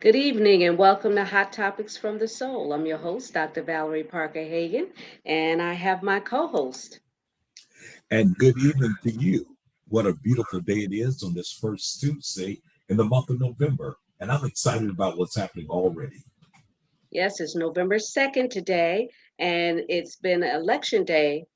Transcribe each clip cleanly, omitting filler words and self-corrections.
Good evening and welcome to Hot Topics from the Soul. I'm your host, Dr. Valerie Parker Hagan, and I have my co host. And good evening to you. What a beautiful day it is on this first Tuesday in the month of November. And I'm excited about what's happening already. Yes, it's November 2nd today, and it's been election day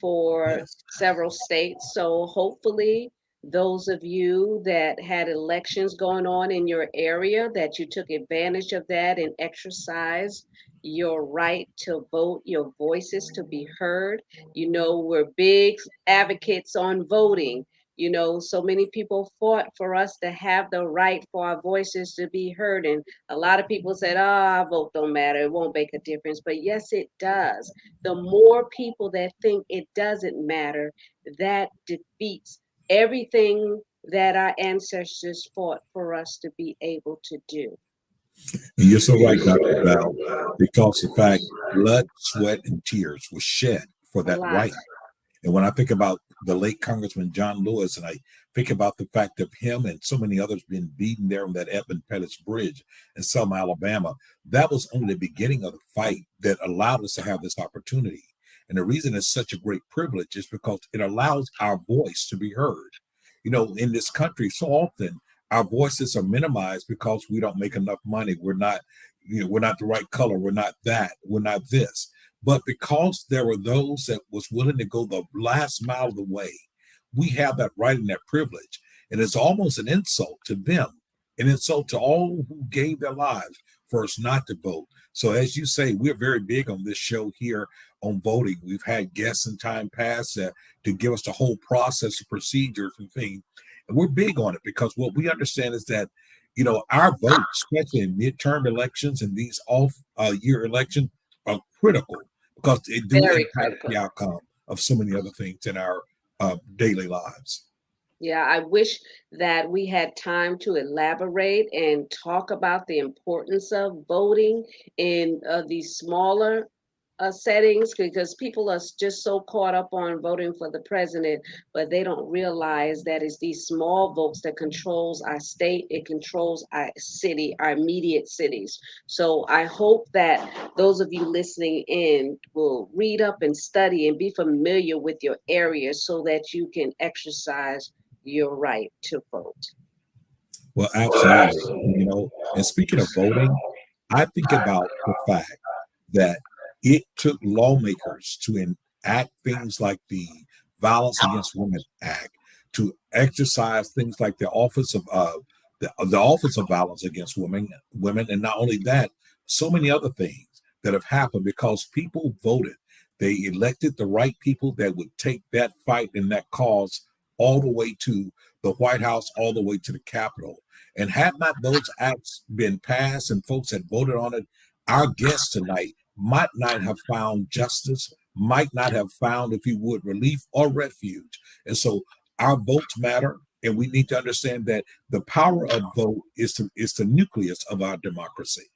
for Yes. several states. So hopefully, those of you that had elections going on in your area, that you took advantage of that and exercised your right to vote, your voices to be heard. We're big advocates on voting. So many people fought for us to have the right for our voices to be heard. And a lot of people said, oh, our vote don't matter. It won't make a difference. But yes, it does. The more people that think it doesn't matter, that defeats everything that our ancestors fought for us to be able to do. And you're so right, Dr. Val, because the fact blood, sweat, and tears was shed for A that lot. right. And when I think about the late Congressman John Lewis, and I think about the fact of him and so many others being beaten there on that Edmund Pettus Bridge in Selma, Alabama, that was only the beginning of the fight that allowed us to have this opportunity. And the reason it's such a great privilege is because it allows our voice to be heard. In this country, so often our voices are minimized because we don't make enough money. We're not the right color. We're not that. We're not this. But because there were those that was willing to go the last mile of the way, we have that right and that privilege. And it's almost an insult to them, an insult to all who gave their lives for us not to vote. So as you say, we're very big on this show here on voting. We've had guests in time past to give us the whole process of procedures and things. And we're big on it because what we understand is that, our votes, especially in midterm elections and these off year elections, are critical because they do Very impact critical. the outcome of so many other things in our daily lives. Yeah, I wish that we had time to elaborate and talk about the importance of voting in these smaller settings because people are just so caught up on voting for the president, but they don't realize that it's these small votes that controls our state, it controls our city, our immediate cities. So I hope that those of you listening in will read up and study and be familiar with your area so that you can exercise your right to vote. Well, absolutely. And speaking of voting, I think about the fact that it took lawmakers to enact things like the Violence Against Women Act, to exercise things like the Office of Violence Against Women, and not only that, so many other things that have happened because people voted. They elected the right people that would take that fight and that cause all the way to the White House, all the way to the Capitol. And had not those acts been passed and folks had voted on it, our guest tonight might not have found justice, might not have found, if you would, relief or refuge. And so our votes matter, and we need to understand that the power of vote is the nucleus of our democracy.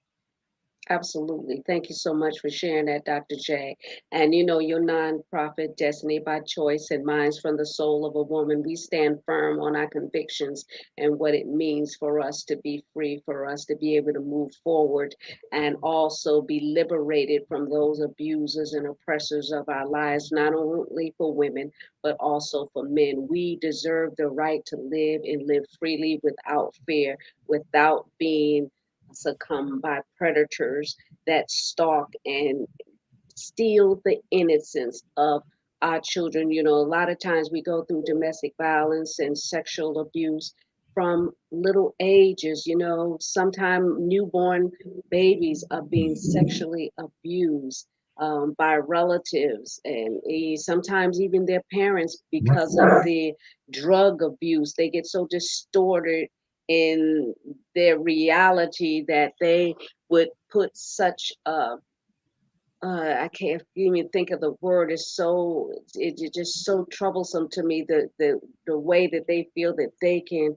Absolutely. Thank you so much for sharing that, Dr. J. And your nonprofit, Destiny by Choice and Minds from the Soul of a Woman, we stand firm on our convictions and what it means for us to be free, for us to be able to move forward and also be liberated from those abusers and oppressors of our lives, not only for women, but also for men. We deserve the right to live and live freely without fear, without being succumb by predators that stalk and steal the innocence of our children. A lot of times we go through domestic violence and sexual abuse from little ages. Sometimes newborn babies are being sexually abused by relatives and sometimes even their parents because of the drug abuse. They get so distorted in their reality that they would put such I can't even think of the word. It's just so troublesome to me the way that they feel that they can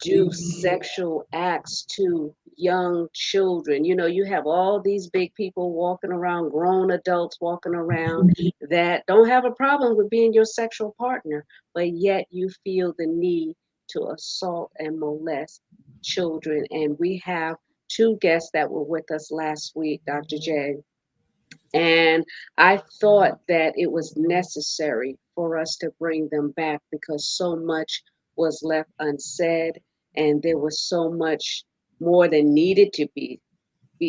do sexual acts to young children. You have all these big people walking around, grown adults walking around that don't have a problem with being your sexual partner, but yet you feel the need to assault and molest children. And we have two guests that were with us last week, Dr. J. And I thought that it was necessary for us to bring them back because so much was left unsaid and there was so much more than needed to be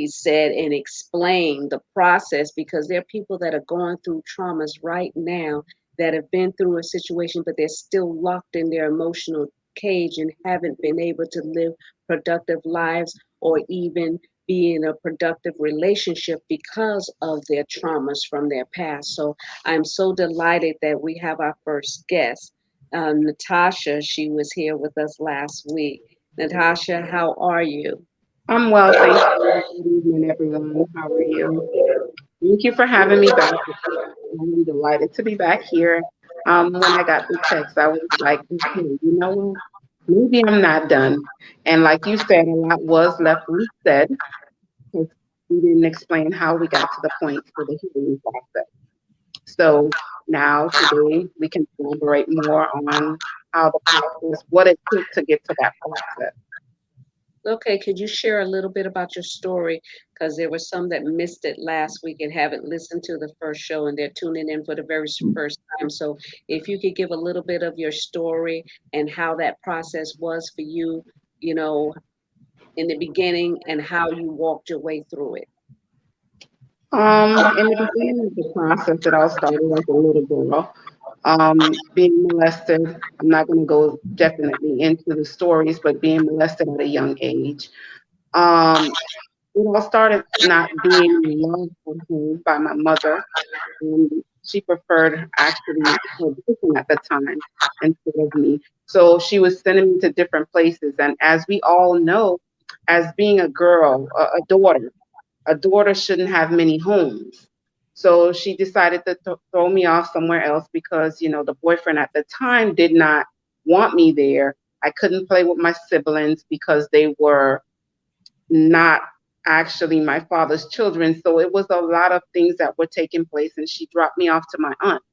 said and explain the process because there are people that are going through traumas right now that have been through a situation, but they're still locked in their emotional cage and haven't been able to live productive lives or even be in a productive relationship because of their traumas from their past. So I'm so delighted that we have our first guest, Natasha. She was here with us last week. Natasha, how are you? I'm well, thank you. Good evening, everyone. How are you? Thank you for having me back. I'm delighted to be back here. When I got the text, I was like, okay, you know what? Maybe I'm not done. And like you said, a lot was left unsaid because we didn't explain how we got to the point for the healing process. So now today we can elaborate more on how the process, what it took to get to that process. Okay, could you share a little bit about your story? Because there were some that missed it last week and haven't listened to the first show and they're tuning in for the very first time. So if you could give a little bit of your story and how that process was for you, you know, in the beginning and how you walked your way through it. In the beginning of the process, it all started as a little girl, being molested. I'm not going to go definitely into the stories, but being molested at a young age. Um, it all started not being loved at home by my mother. She preferred actually her boyfriend at the time instead of me. So she was sending me to different places. And as we all know, as being a girl, a daughter shouldn't have many homes. So she decided to throw me off somewhere else because, the boyfriend at the time did not want me there. I couldn't play with my siblings because they were not actually my father's children. So it was a lot of things that were taking place, and she dropped me off to my aunt.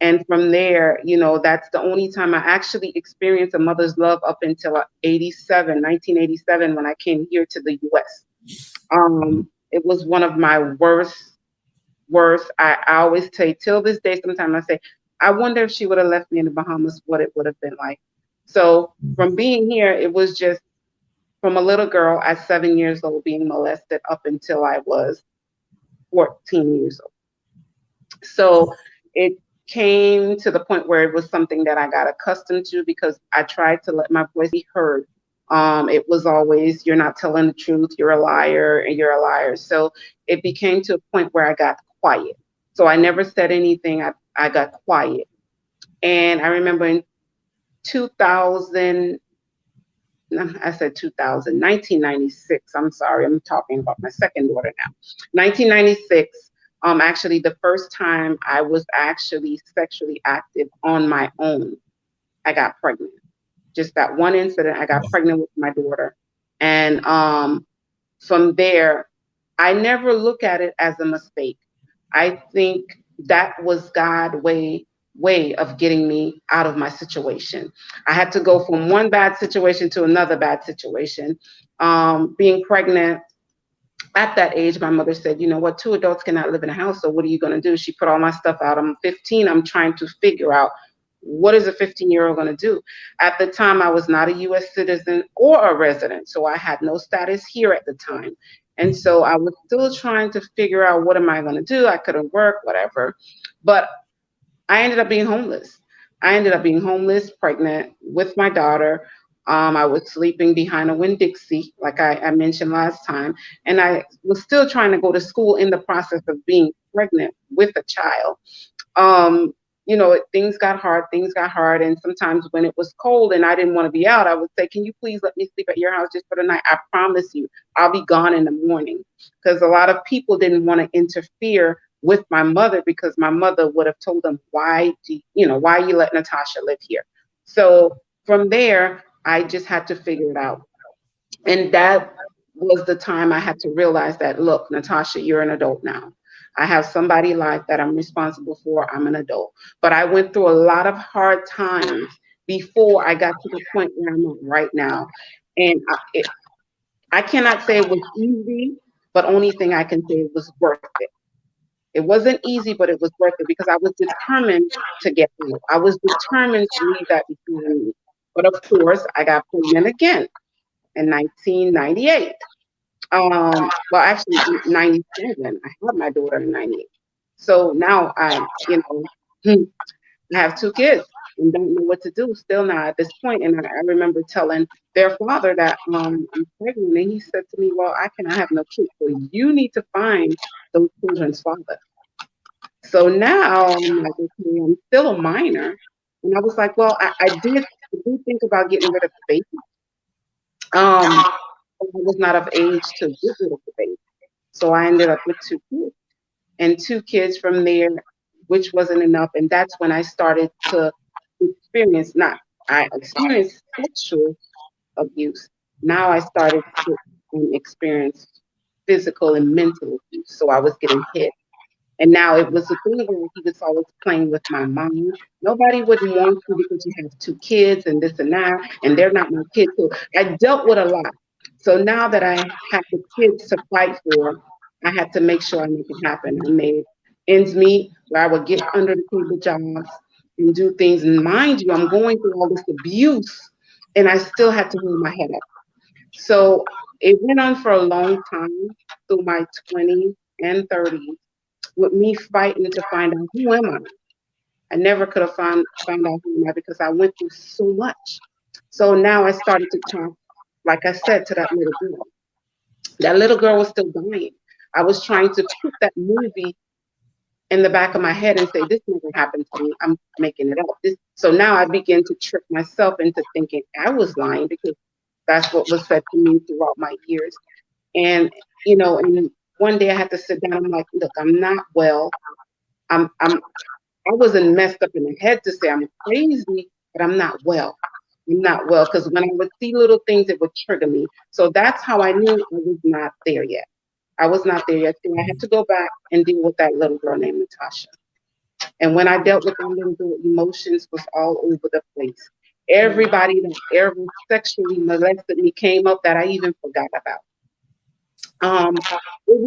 And from there, that's the only time I actually experienced a mother's love up until 1987, when I came here to the US. It was one of my worst. I always say till this day, sometimes I say, I wonder if she would have left me in the Bahamas, what it would have been like. So from being here, it was just from a little girl at 7 years old being molested up until I was 14 years old. So it came to the point where it was something that I got accustomed to because I tried to let my voice be heard. It was always, you're not telling the truth, you're a liar, and you're a liar. So it became to a point where I got quiet. So I never said anything. I got quiet. And I remember in 2000, I said 2000, 1996. I'm sorry, I'm talking about my second daughter now. 1996, actually the first time I was actually sexually active on my own, I got pregnant. Just that one incident, I got pregnant with my daughter. And from there, I never look at it as a mistake. I think that was God's way of getting me out of my situation. I had to go from one bad situation to another bad situation. Being pregnant at that age, my mother said, you know what, two adults cannot live in a house. So what are you going to do? She put all my stuff out. I'm 15. I'm trying to figure out, what is a 15-year-old going to do? At the time, I was not a U.S. citizen or a resident. So I had no status here at the time. And so I was still trying to figure out, what am I going to do? I couldn't work, whatever. But I ended up being homeless. I ended up being homeless, pregnant with my daughter. I was sleeping behind a Winn-Dixie, like I mentioned last time. And I was still trying to go to school in the process of being pregnant with a child. um, things got hard. And sometimes when it was cold and I didn't want to be out, I would say, can you please let me sleep at your house just for the night? I promise you, I'll be gone in the morning. Because a lot of people didn't want to interfere with my mother because my mother would have told them, why you let Natasha live here? So from there, I just had to figure it out. And that was the time I had to realize that, look, Natasha, you're an adult now. I have somebody life that I'm responsible for. I'm an adult. But I went through a lot of hard times before I got to the point where I'm at right now. And I cannot say it was easy, but only thing I can say it was worth it. It wasn't easy, but it was worth it because I was determined to get out. I was determined to leave that behind me. But of course, I got pregnant again in 1998. Well, actually, 97. I had my daughter in 98. So now I have two kids and don't know what to do still now at this point. And I remember telling their father that I'm pregnant, and he said to me, "Well, I cannot have no kids, so you need to find those children's father." So now I'm like, okay, I'm still a minor. And I was like, well, I did think about getting rid of the baby. But I was not of age to get rid of the baby. So I ended up with two kids and two kids from there, which wasn't enough. And that's when I started to experience, not, I experienced sexual abuse. Now I started to experience physical and mental abuse. So I was getting hit. And now it was a thing where he was always playing with my mom. Nobody would want you because you have two kids and this and that, and they're not my kids. So I dealt with a lot. So now that I have the kids to fight for, I had to make sure I make it happen. I made ends meet where I would get under the table jobs and do things. And mind you, I'm going through all this abuse, and I still had to hold my head up. So it went on for a long time through my 20s and 30s with me fighting to find out who am I. I never could have found out who am I because I went through so much. So now I started to talk, like I said, to that little girl. That little girl was still dying. I was trying to put that movie in the back of my head and say, this never happened to me. I'm making it up. So now I begin to trick myself into thinking I was lying because that's what was said to me throughout my years. And, and one day I had to sit down. I'm like, look, I'm not well. I wasn't messed up in the head to say I'm crazy, but I'm not well. I'm not well because when I would see little things, it would trigger me. So that's how I knew I was not there yet. I was not there yet. So I had to go back and deal with that little girl named Natasha. And when I dealt with that little girl, emotions was all over the place. Everybody that ever sexually molested me came up that I even forgot about. Um, it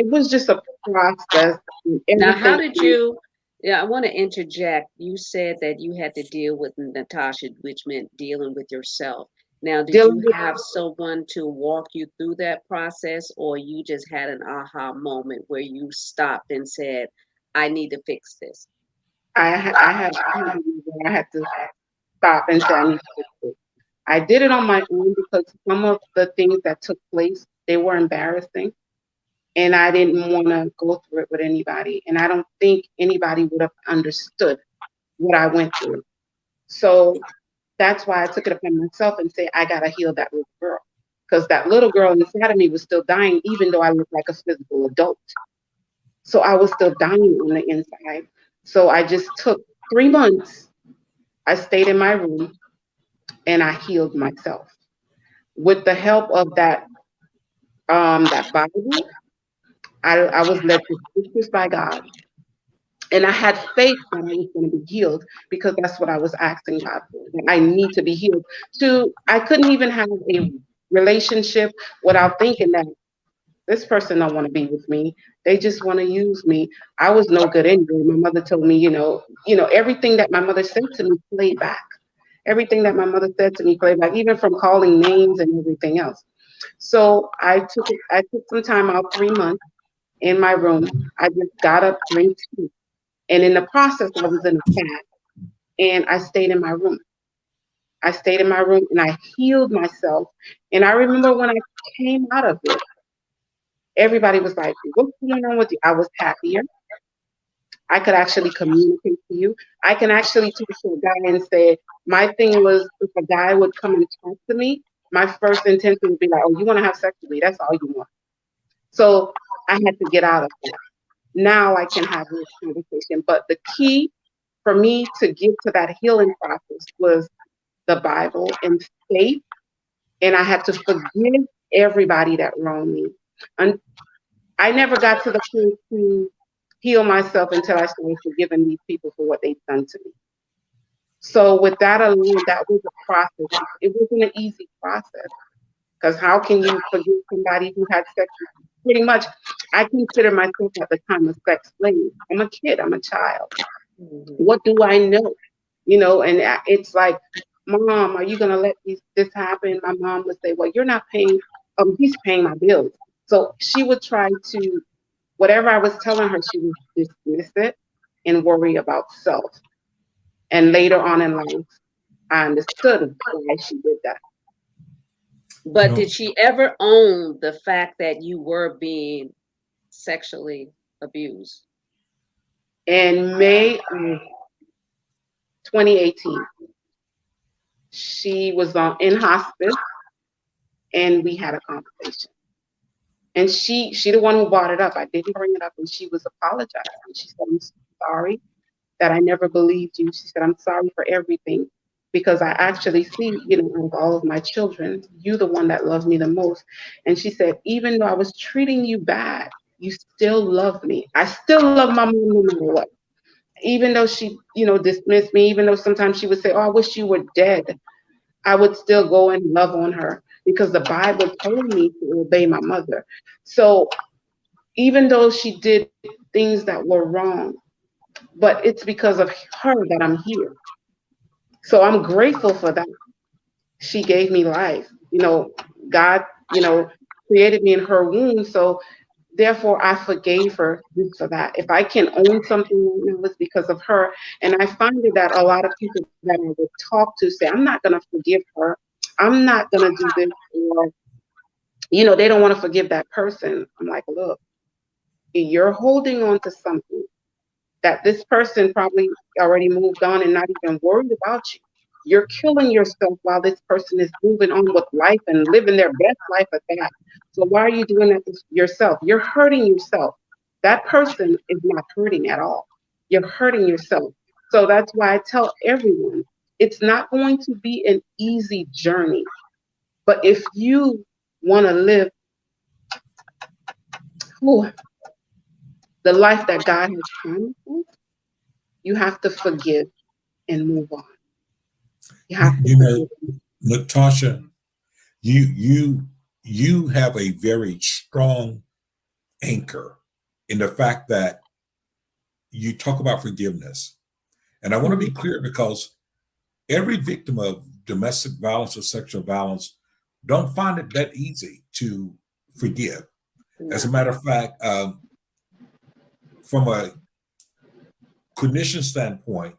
was just a process. And Now, how everything. did you? Yeah, I want to interject. You said that you had to deal with Natasha, which meant dealing with yourself. Now, did Dealing you with have someone to walk you through that process, or you just had an aha moment where you stopped and said, I need to fix this? I had to stop and say I need to fix it. I did it on my own because some of the things that took place, they were embarrassing. And I didn't want to go through it with anybody. And I don't think anybody would have understood what I went through. So that's why I took it upon myself and say, I got to heal that little girl. Because that little girl inside of me was still dying, even though I looked like a physical adult. So I was still dying on the inside. So I just took 3 months. I stayed in my room and I healed myself with the help of that Bible. I was led to scriptures by God, and I had faith that I was going to be healed because that's what I was asking God for. That I need to be healed. I couldn't even have a relationship without thinking that this person don't want to be with me. They just want to use me. I was no good anyway. My mother told me, everything that my mother said to me played back. Everything that my mother said to me played back, even from calling names and everything else. So I took some time out, 3 months in my room. I just got up, drank tea. And in the process, I was in a fast and I stayed in my room. I stayed in my room and I healed myself. And I remember when I came out of it, everybody was like, what's going on with you? I was happier. I could actually communicate to you. I can actually talk to a guy and say, my thing was if a guy would come and talk to me, my first intention would be like, oh, you want to have sex with me? That's all you want. So I had to get out of that. Now I can have this conversation. But the key for me to get to that healing process was the Bible and faith. And I had to forgive everybody that wronged me. And I never got to the point to heal myself until I started forgiving these people for what they've done to me. So with that alone, that was a process. It wasn't an easy process Because how can you forgive somebody who had sex? Pretty much, I consider myself at the time a sex slave. I'm a kid. I'm a child. Mhm. What do I know? And it's like, Mom, are you gonna let this happen? My mom would say, well, you're not paying. He's paying my bills. So she would try to, whatever I was telling her, she would dismiss it and worry about self. And later on in life, I understood why she did that. You But know, did she ever own the fact that you were being sexually abused? In May of 2018, she was in hospice, and we had a conversation. And she the one who brought it up. I didn't bring it up, and she was apologizing. She said, I'm sorry that I never believed you. She said, I'm sorry for everything, because I actually see, of all of my children, you the one that loves me the most. And she said, even though I was treating you bad, you still love me. I still love my mom no matter what. Even though she, dismissed me, even though sometimes she would say, oh, I wish you were dead, I would still go and love on her because the Bible told me to obey my mother. So even though she did things that were wrong, but it's because of her that I'm here. So I'm grateful for that. She gave me life. God, created me in her womb. So therefore, I forgave her just for that. If I can own something right now, it's because of her. And I find it that a lot of people that I would talk to say, I'm not going to forgive her. I'm not going to do this. Or, they don't want to forgive that person. I'm like, look, you're holding on to something that this person probably already moved on and not even worried about you. You're killing yourself while this person is moving on with life and living their best life at that. So why are you doing that to yourself? You're hurting yourself. That person is not hurting at all. You're hurting yourself. So that's why I tell everyone, it's not going to be an easy journey. But if you want to live whew, the life that God has promised us, you have to forgive and move on. You you, have to you know, forgive. Natasha, you have a very strong anchor in the fact that you talk about forgiveness. And I want to Mhm. be clear because every victim of domestic violence or sexual violence don't find it that easy to forgive. As a No. matter of fact, from a clinician standpoint,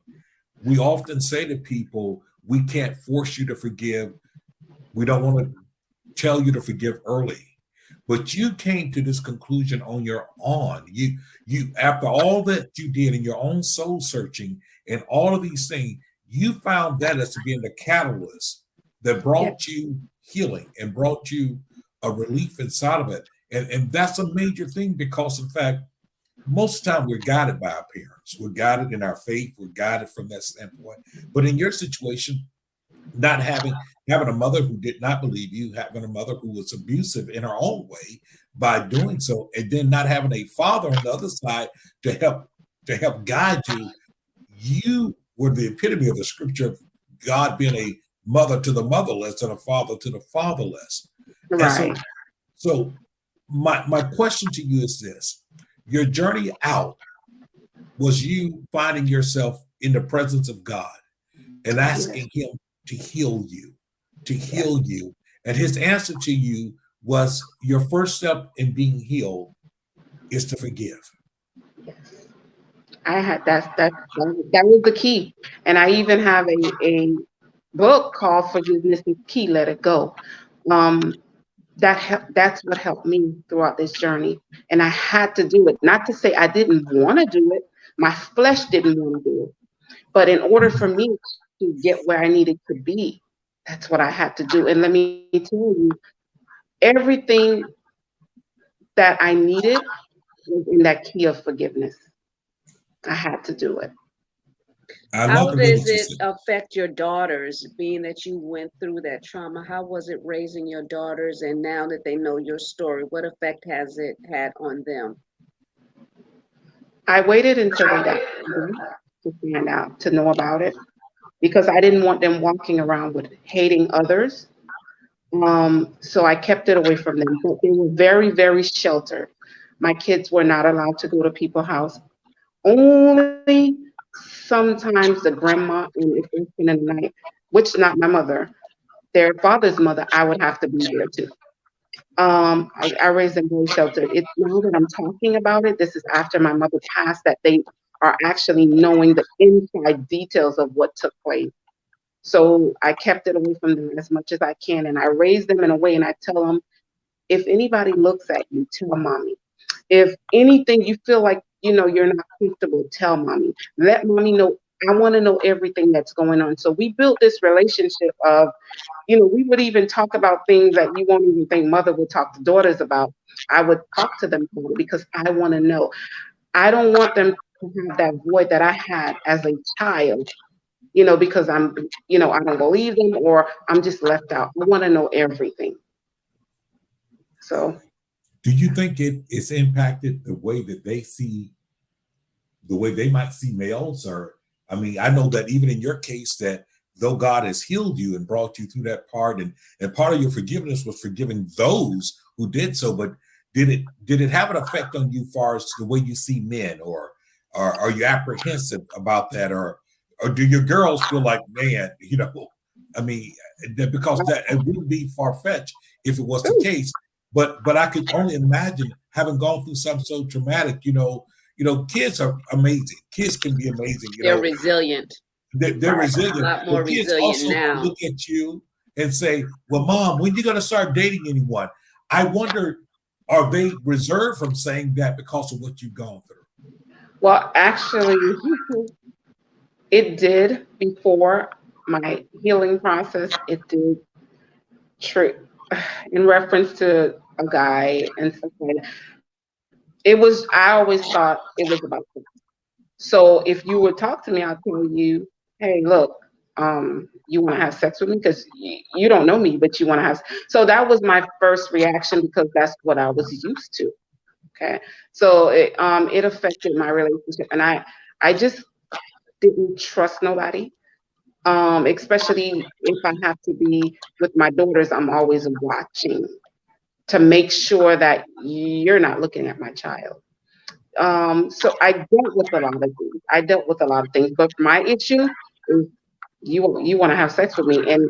we often say to people, we can't force you to forgive. We don't want to tell you to forgive early. But you came to this conclusion on your own. You after all that you did in your own soul searching and all of these things, you found that as to being the catalyst that Yeah. brought you healing and brought you a relief inside of it. And that's a major thing because of the fact most of the time we're guided by our parents. We're guided in our faith, we're guided from that standpoint. But in your situation, not having a mother who did not believe you, having a mother who was abusive in her own way by doing so, and then not having a father on the other side to help guide you, you were the epitome of the scripture of God being a mother to the motherless and a father to the fatherless. And so, Right. so my question to you is this: your journey out was you finding yourself in the presence of God and Yes. asking him to heal you, to Yes. heal you. And his answer to you was your first step in being healed is to forgive. Yes. I had that was the key. And I even have a book called Forgiveness is Key, Let It Go. Um, that's what helped me throughout this journey. And I had to do it. Not to say I didn't want to do it. My flesh didn't want to do it. But in order for me to get where I needed to be, that's what I had to do. And let me tell you, everything that I needed was in that key of forgiveness. I had to do it. I love How the way does that you it said, affect your daughters, being that you went through that trauma? How was it raising your daughters? And now that they know your story, what effect has it had on them? I waited until they got older to find out, to know about it, because I didn't want them walking around with hating others So I kept it away from them. But they were very, very sheltered. My kids were not allowed to go to people's house. Only sometimes the grandma, and if they spend the night, which not my mother, their father's mother, I would have to be there too. I raised them very sheltered. It's now that I'm talking about it, this is after my mother passed, that they are actually knowing the inside details of what took place. So I kept it away from them as much as I can. And I raise them in a way and I tell them, if anybody looks at you, tell mommy. If anything you feel like, you're not comfortable, tell mommy. Let mommy know. I want to know everything that's going on. So we built this relationship of, we would even talk about things that you won't even think mother would talk to daughters about. I would talk to them about it because I want to know. I don't want them to have that void that I had as a child, because I don't believe them or I'm just left out. I want to know everything. So, Do you think it's impacted the way that they see, the way they might see males? Or, I mean, I know that even in your case, that though God has healed you and brought you through that part, and part of your forgiveness was forgiving those who did so, but did it have an effect on you, far as the way you see men, or are you apprehensive about that, or do your girls feel like, man, I mean, because that it wouldn't be far fetched if it was the case, but I could only imagine having gone through something so traumatic. Kids are amazing. Kids can be amazing. They're resilient. They're A resilient. lot more But kids resilient also can now. look at you and say, "Well, mom, when you going to start dating anyone?" I wonder, are they reserved from saying that because of what you've gone through? well, actually, it did before my healing process. It did trick in reference to a guy and stuff like that. I always thought it was about sex. So if you would talk to me, I'll tell you, hey, look, you want to have sex with me because you don't know me, but you want to have. So that was my first reaction because that's what I was used to. Okay, so it affected my relationship, and I just didn't trust nobody. Especially if I have to be with my daughters, I'm always watching to make sure that you're not looking at my child. So I dealt with a lot of things. But my issue is you want to have sex with me, and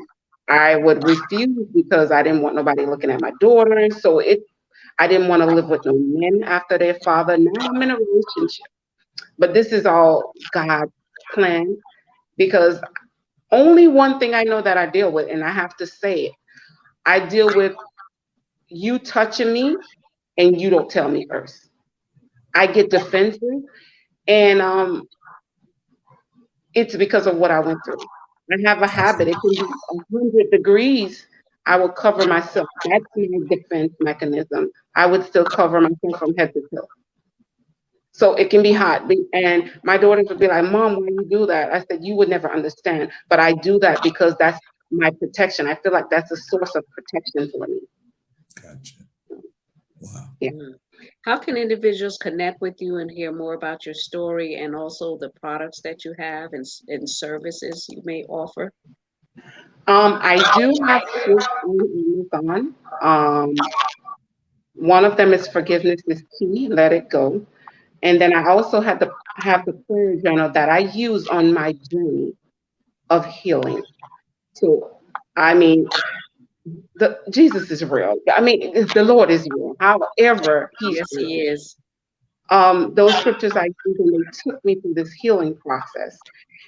I would refuse because I didn't want nobody looking at my daughters. So I didn't want to live with no men after their father. Now I'm in a relationship, but this is all God's plan because only one thing I know that I deal with, and I have to say it, I deal with you touching me and you don't tell me first. I get defensive, and it's because of what I went through. I have a habit. It can be 100 degrees. I will cover myself. That's my defense mechanism. I would still cover myself from head to toe. So it can be hot. And my daughters would be like, Mom, why you do that? I said, you would never understand. But I do that because that's my protection. I feel like that's a source of protection for me. Gotcha. Wow. Yeah. How can individuals connect with you and hear more about your story and also the products that you have and services you may offer? I do have books on Amazon. One of them is Forgiveness is Key, Let It Go. And then I also have the prayer journal that I use on my journey of healing. So, I mean, Jesus is real. I mean, the Lord is real. However, He's Yes, real. he is. Those scriptures I use and they took me through this healing process.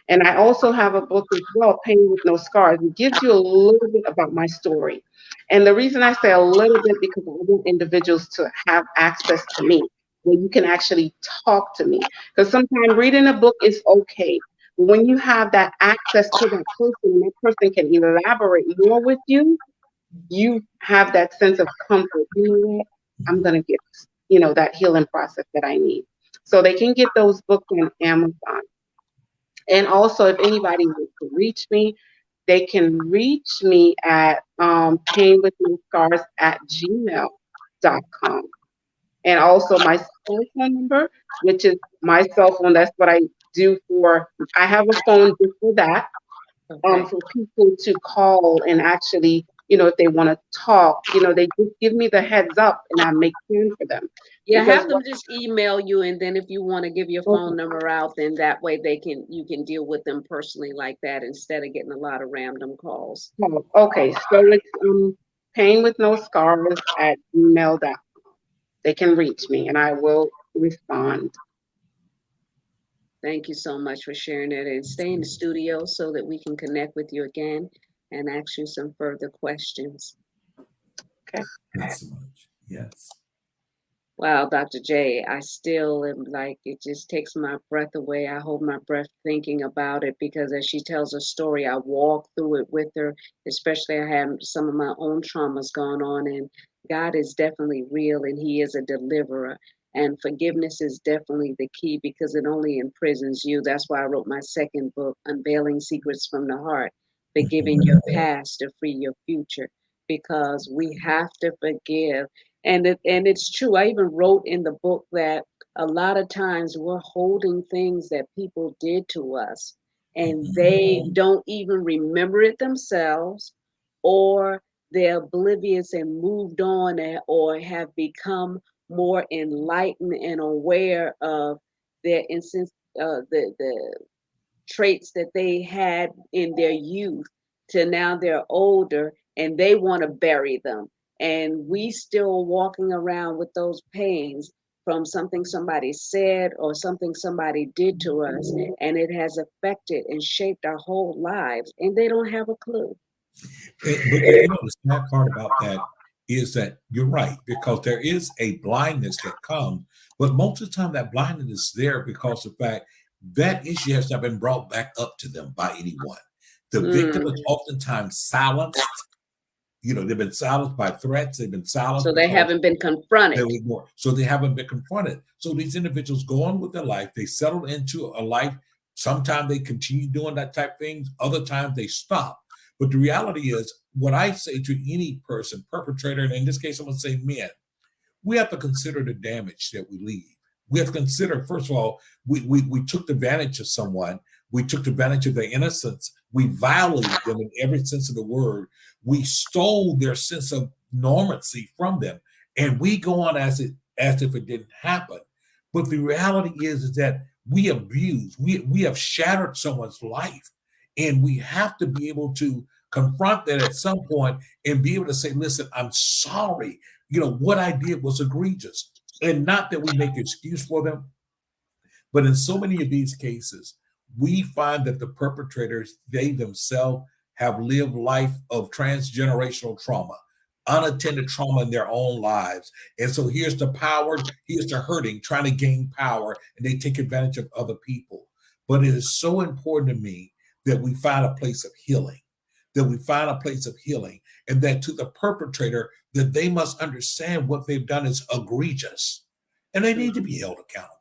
And I also have a book as well, Pain with No Scars. It gives you a little bit about my story. And the reason I say a little bit because I want individuals to have access to me, where you can actually talk to me. Because sometimes reading a book is okay. But when you have that access to that person, and that person can elaborate more with you have that sense of comfort. You know what? I'm gonna get, that healing process that I need. So they can get those books on Amazon. And also, if anybody wants to reach me, they can reach me at painwithnoscars at gmail.com. And also my cell phone number, which is my cell phone. That's what I do for, I have a phone just for that, Okay. for people to call and actually if they want to talk, they just give me the heads up and I make time for them. Yeah, Because have them just email you, and then if you want to give your phone number out, then that way you can deal with them personally like that instead of getting a lot of random calls. Okay, so it's pain with no scars at email.com. They can reach me and I will respond. Thank you so much for sharing it, and stay in the studio so that we can connect with you again and ask you some further questions. Okay. Thanks so much. Yes. Wow, Dr. J, I still am like, it just takes my breath away. I hold my breath thinking about it because as she tells her story, I walk through it with her, especially I have some of my own traumas going on, and God is definitely real and He is a deliverer. And forgiveness is definitely the key because it only imprisons you. That's why I wrote my second book, Unveiling Secrets from the Heart, Forgiving Your Past to Free Your Future, because we have to forgive. And it's true. I even wrote in the book that a lot of times we're holding things that people did to us and they don't even remember it themselves, or they're oblivious and moved on, or have become more enlightened and aware of their instance, the traits that they had in their youth to now they're older and they want to bury them. And we still walking around with those pains from something somebody said or something somebody did to us, and it has affected and shaped our whole lives, and they don't have a clue. But the sad part about that is that you're right, because there is a blindness that comes, but most of the time that blindness is there because of the fact that issue has not been brought back up to them by anyone. The victim is oftentimes silenced. They've been silenced by threats. They've been silenced So they because haven't been confronted. they ignore. So they haven't been confronted. So these individuals go on with their life. They settle into a life. Sometimes they continue doing that type of things. Other times they stop. But the reality is, what I say to any person, perpetrator, and in this case, I'm going to say men, we have to consider the damage that we leave. We have to consider, first of all, we took advantage of someone. We took advantage of their innocence. We violated them in every sense of the word. We stole their sense of normalcy from them. And we go on as if it didn't happen. But the reality is that we abuse, we have shattered someone's life. And we have to be able to confront that at some point and be able to say, listen, I'm sorry. What I did was egregious. And not that we make an excuse for them, but in so many of these cases, we find that the perpetrators, they themselves have lived life of transgenerational trauma, unattended trauma in their own lives. And so here's the power, here's the hurting, trying to gain power, and they take advantage of other people. But it is so important to me that we find a place of healing, and that to the perpetrator, that they must understand what they've done is egregious, and they need to be held accountable.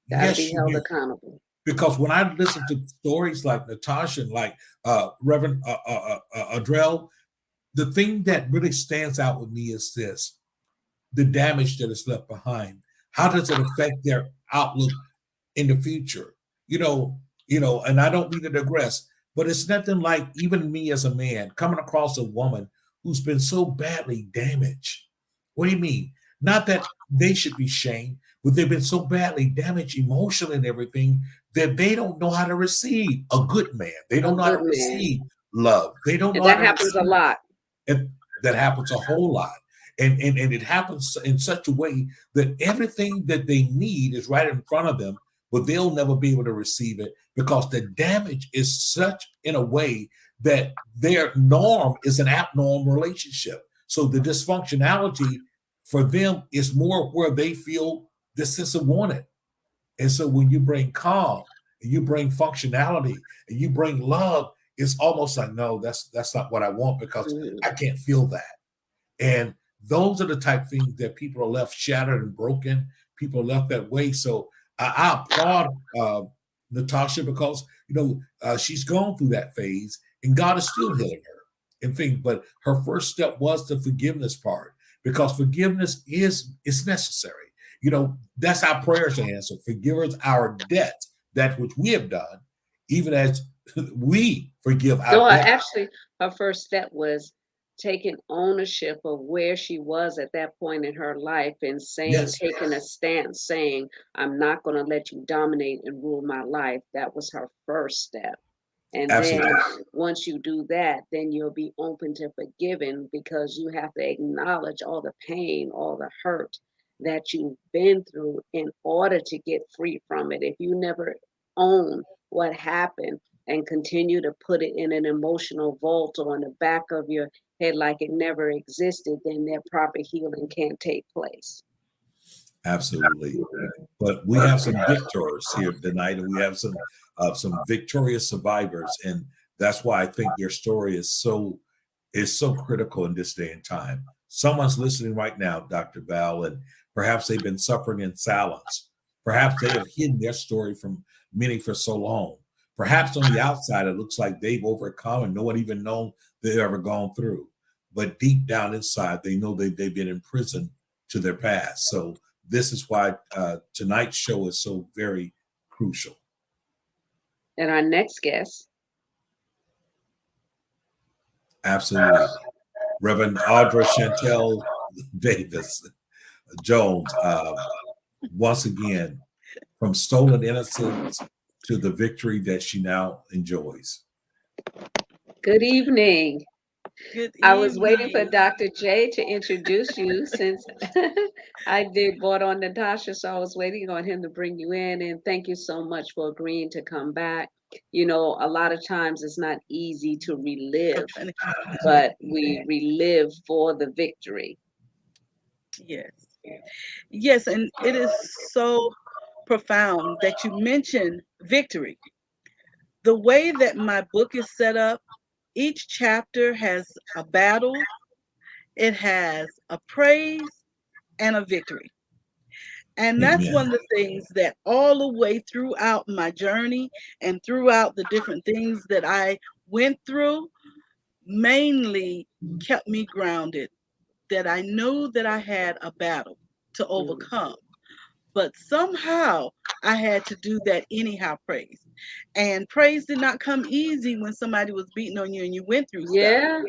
Gotta be Yes, you held do. accountable. Because when I listen to stories like Natacha and like Reverend Audre'L, the thing that really stands out with me is this: the damage that is left behind. How does it affect their outlook in the future? And I don't mean to digress, but it's nothing like even me as a man coming across a woman who's been so badly damaged. What do you mean? Not that they should be shamed, but they've been so badly damaged emotionally and everything that they don't know how to receive a good man. They A don't know how good to man. receive love. They don't know And how that to happens a receive. lot. And that happens a whole lot. And it happens in such a way that everything that they need is right in front of them, but they'll never be able to receive it because the damage is such in a way that their norm is an abnormal relationship. So the dysfunctionality for them is more where they feel this sense of wanted. And so when you bring calm and you bring functionality and you bring love, it's almost like, no, that's not what I want because I can't feel that. And those are the type of things that people are left shattered and broken. People are left that way. So I applaud Natacha because she's gone through that phase, and God is still healing her and things. But her first step was the forgiveness part, because forgiveness is necessary. That's our prayers to answer. Forgive us our debts, that which we have done, even as we forgive our No, debts. actually, her first step was taking ownership of where she was at that point in her life and saying, Yes, taking a stance, saying, I'm not going to let you dominate and rule my life. That was her first step. And then absolutely. once you do that, then you'll be open to forgiving because you have to acknowledge all the pain, all the hurt that you've been through in order to get free from it. If you never own what happened and continue to put it in an emotional vault or in the back of your head like it never existed, then that proper healing can't take place. Absolutely. But we have some victors here tonight, and we have some victorious survivors, and that's why I think your story is so critical in this day and time. Someone's listening right now, Dr. Val, and perhaps they've been suffering in silence. Perhaps they have hidden their story from many for so long. Perhaps on the outside, it looks like they've overcome and no one even known they've ever gone through. But deep down inside, they know they've been imprisoned to their past. So this is why tonight's show is so very crucial. And our next guest, Absolutely. Reverend Audra Chantel Davis Jones, once again, from stolen innocence to the victory that she now enjoys. good evening. Good I was waiting for evening. Dr. J to introduce you since I did brought on Natasha, so I was waiting on him to bring you in. And thank you so much for agreeing to come back. You know, a lot of times it's not easy to relive, but we relive for the victory. Yes. Yes, and it is so profound that you mentioned victory. The way that my book is set up, each chapter has a battle, it has a praise, and a victory. And that's Amen. one of the things that all the way throughout my journey and throughout the different things that I went through, mainly kept me grounded, that I knew that I had a battle to Mm. overcome. But somehow I had to do that anyhow, praise. And praise did not come easy when somebody was beating on you and you went through stuff. Yeah,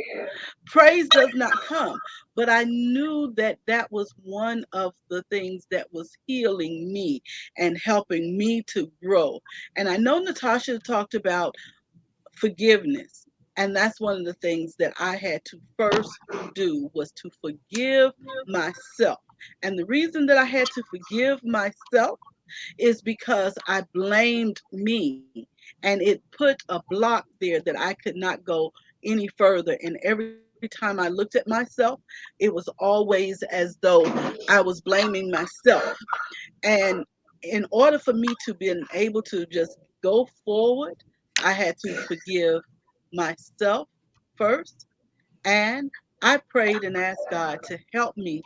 Praise does not come. But I knew that that was one of the things that was healing me and helping me to grow. And I know Natasha talked about forgiveness. And that's one of the things that I had to first do was to forgive myself. And the reason that I had to forgive myself is because I blamed me and it put a block there that I could not go any further. And every time I looked at myself, it was always as though I was blaming myself. And in order for me to be able to just go forward, I had to forgive myself first. And I prayed and asked God to help me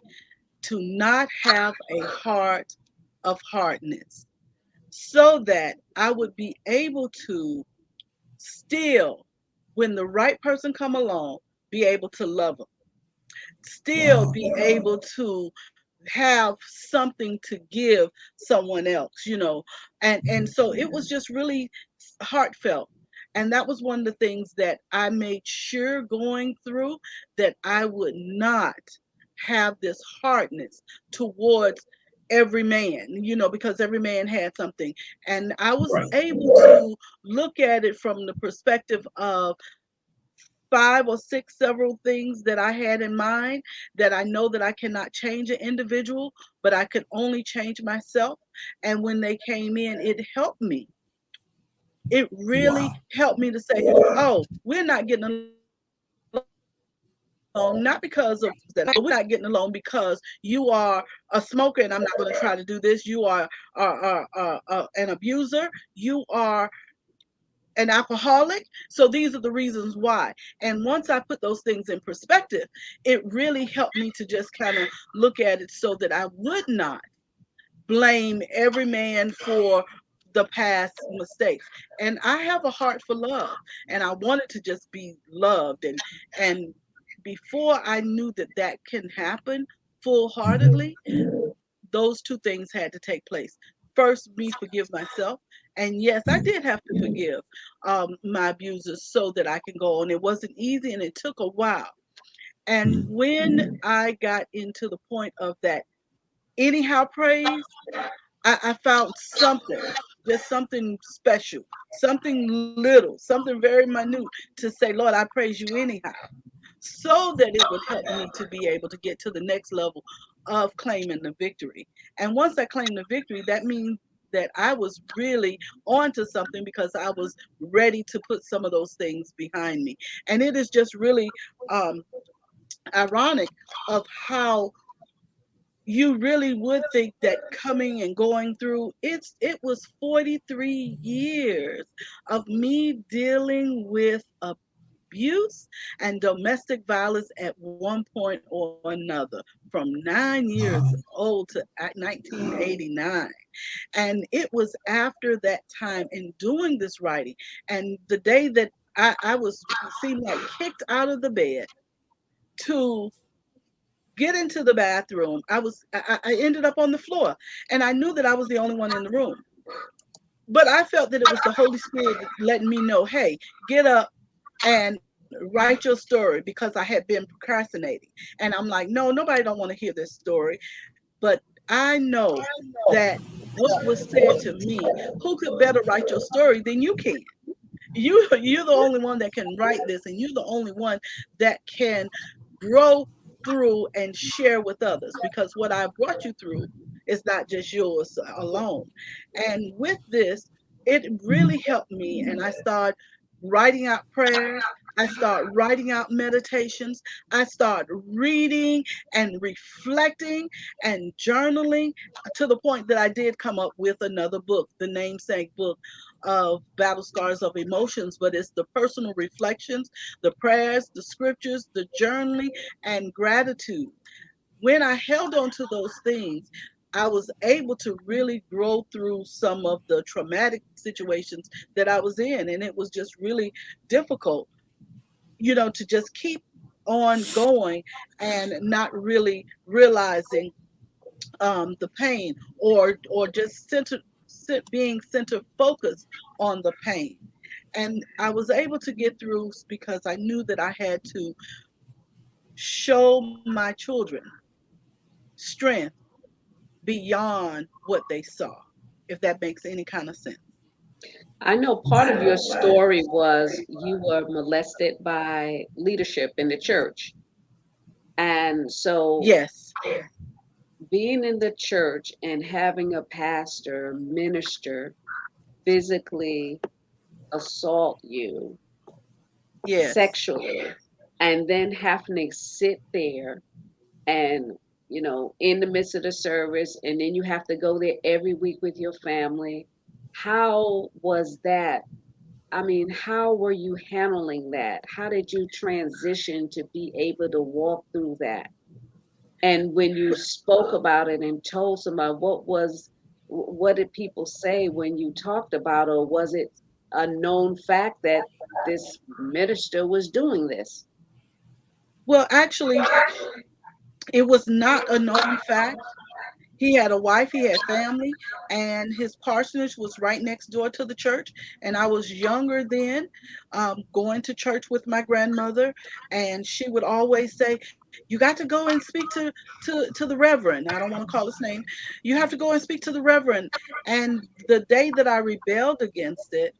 to not have a heart of hardness so that I would be able to still, when the right person come along, be able to love them, still Wow. be able to have something to give someone else, and so it was just really heartfelt. And that was one of the things that I made sure going through, that I would not have this hardness towards every man, because every man had something. And I was Right. able to look at it from the perspective of five or six several things that I had in mind, that I know that I cannot change an individual, but I could only change myself. And when they came in, it helped me. It really Wow. helped me to say, oh, we're not getting along, not because of that, but we're not getting along because you are a smoker and I'm not going to try to do this. You are an abuser. You are an alcoholic. So these are the reasons why. And once I put those things in perspective, it really helped me to just kind of look at it so that I would not blame every man for the past mistakes. And I have a heart for love, and I wanted to just be loved. And before I knew that that can happen full Mhm. heartedly, those two things had to take place. First, me forgive myself. And yes, I Mhm. did have to forgive my abusers so that I can go on. It wasn't easy and it took a while. And Mhm. when I got into the point of that anyhow praise, I found something, just something special, something little, something very minute to say, Lord, I praise you anyhow, so that it would help me to be able to get to the next level of claiming the victory. And once I claimed the victory, that means that I was really onto something because I was ready to put some of those things behind me. And it is just really um, ironic of how you really would think that coming and going through it was 43 years of me dealing with abuse and domestic violence at one point or another, from 9 years Wow. old to 1989. And it was after that time in doing this writing, and the day that I was seemed like kicked out of the bed to get into the bathroom. I ended up on the floor, and I knew that I was the only one in the room. But I felt that it was the Holy Spirit letting me know, hey, get up and write your story, because I had been procrastinating. And I'm like, no, nobody don't want to hear this story. But I know that what was said to me, who could better write your story than you can? You're the only one that can write this, and you're the only one that can grow through and share with others, because what I brought you through is not just yours alone. And with this, it really helped me, and I started writing out prayers. I start writing out meditations. I start reading and reflecting and journaling, to the point that I did come up with another book, the namesake book of Battle Scars of Emotions, but it's the personal reflections, the prayers, the scriptures, the journaling, and gratitude. When I held on to those things, I was able to really grow through some of the traumatic situations that I was in. And it was just really difficult, to just keep on going and not really realizing the pain, or just being center focused on the pain. And I was able to get through because I knew that I had to show my children strength beyond what they saw, if that makes any kind of sense. I know part of your story was you were molested by leadership in the church. And so Yes, being in the church and having a pastor, minister physically assault you yes. sexually, and then having to sit there and, in the midst of the service, and then you have to go there every week with your family. How was that? I mean, how were you handling that? How did you transition to be able to walk through that? And when you spoke about it and told somebody, what did people say when you talked about, or was it a known fact that this minister was doing this? Well, actually, it was not a known fact. He had a wife, he had family, and his parsonage was right next door to the church. And I was younger then, going to church with my grandmother, and she would always say, "You got to go and speak to the Reverend." I don't want to call his name. "You have to go and speak to the Reverend." And the day that I rebelled against it,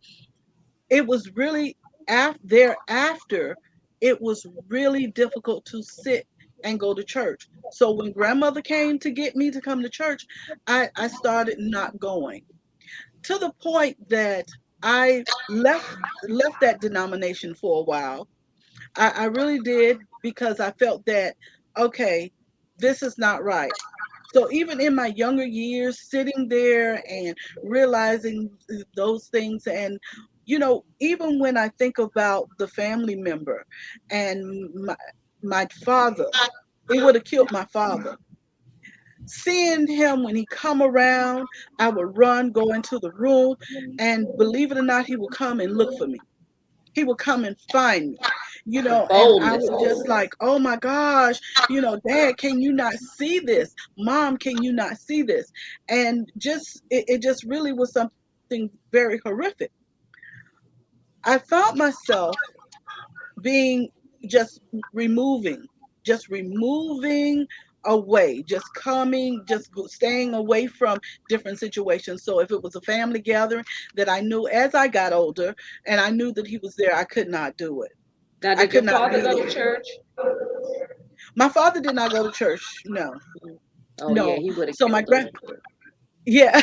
it was really thereafter, it was really difficult to sit and go to church. So when grandmother came to get me to come to church, I started not going, to the point that I left that denomination for a while. I really did, because I felt that, okay, this is not right. So even in my younger years, sitting there and realizing those things, and even when I think about the family member and my father, it would have killed my father. Seeing him when he come around, I would run, go into the room, and believe it or not, he would come and look for me. He would come and find me, The and I boldness. would just like, oh my gosh, Dad, can you not see this? Mom, can you not see this? And just it just really was something very horrific. I found myself being just removing. just removing away, just coming, staying away from different situations. So if it was a family gathering that I knew as I got older and I knew that he was there, I could not do it. Now, I did could your not father be go to there. church? My father did not go to church. No, Mhm. Oh yeah, no. he would have So my killed him. grand Yeah,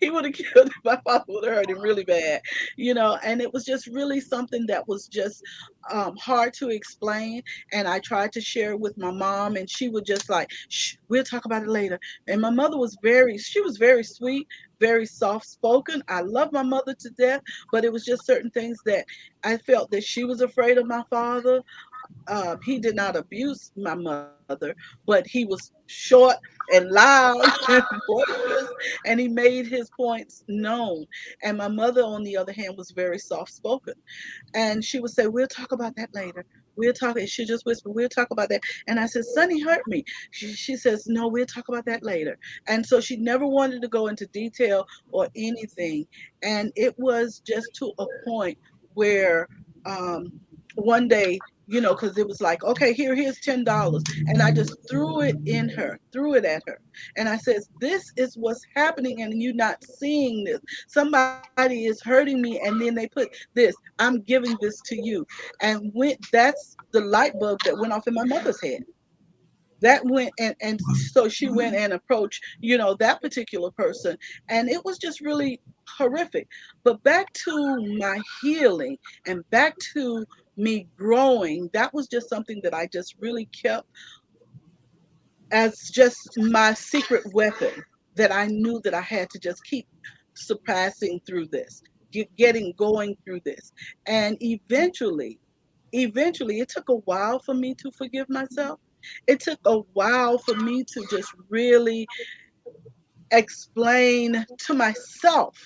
he would have killed him. My father would have hurt him really bad, and it was just really something that was just hard to explain. And I tried to share it with my mom, and she would just like, "Shh, we'll talk about it later." And my mother was she was very sweet, very soft spoken. I love my mother to death, but it was just certain things that I felt that she was afraid of my father. He did not abuse my mother, but he was short and loud and boisterous, and he made his points known. And my mother, on the other hand, was very soft spoken. And she would say, "We'll talk about that later. We'll talk." And she just whispered, "We'll talk about that." And I said, "Sonny hurt me." She says, "No, we'll talk about that later." And so she never wanted to go into detail or anything. And it was just to a point where um, one day, because it was like, "Okay, here's $10," and I just threw it at her, and I says, "This is what's happening, and you're not seeing this. Somebody is hurting me, and then they put this. I'm giving this to you." And that's the light bulb that went off in my mother's head. That went, and so she went and approached, that particular person, and it was just really horrific. But back to my healing and back to me growing, that was just something that I just really kept as just my secret weapon, that I knew that I had to just keep surpassing through this, getting going through this. And eventually, it took a while for me to forgive myself. It took a while for me to just really explain to myself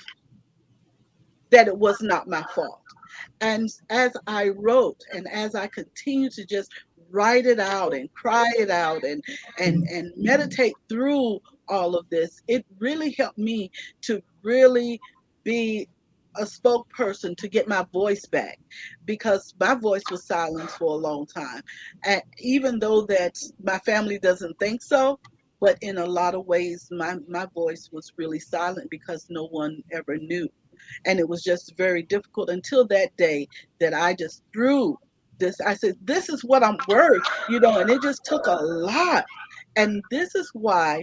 that it was not my fault. And as I wrote and as I continued to just write it out and cry it out and meditate through all of this, it really helped me to really be a spokesperson to get my voice back, because my voice was silenced for a long time. And even though that my family doesn't think so, but in a lot of ways my voice was really silent because no one ever knew. And it was just very difficult until that day that I just threw this. I said, "This is what I'm worth," and it just took a lot. And this is why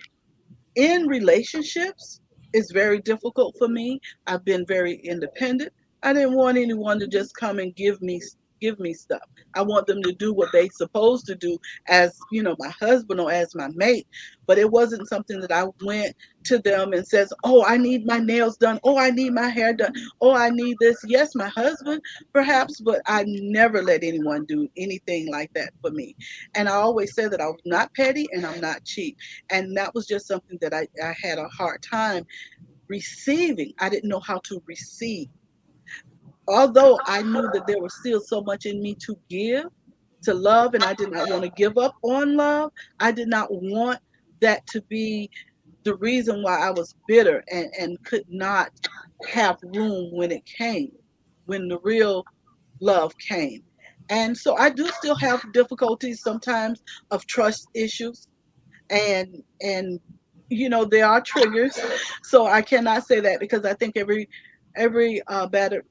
in relationships it's very difficult for me. I've been very independent. I didn't want anyone to just come and give me stuff. I want them to do what they supposed to do as, my husband or as my mate. But it wasn't something that I went to them and says, "Oh, I need my nails done. Oh, I need my hair done. Oh, I need this." Yes, my husband perhaps, but I never let anyone do anything like that for me. And I always said that I was not petty and I'm not cheap. And that was just something that I had a hard time receiving. I didn't know how to receive. Although I knew that there was still so much in me to give, to love, and I did not want to give up on love. I did not want that to be the reason why I was bitter and could not have room when it came, when the real love came. And so I do still have difficulties sometimes of trust issues, and there are triggers. So I cannot say that, because I think every battered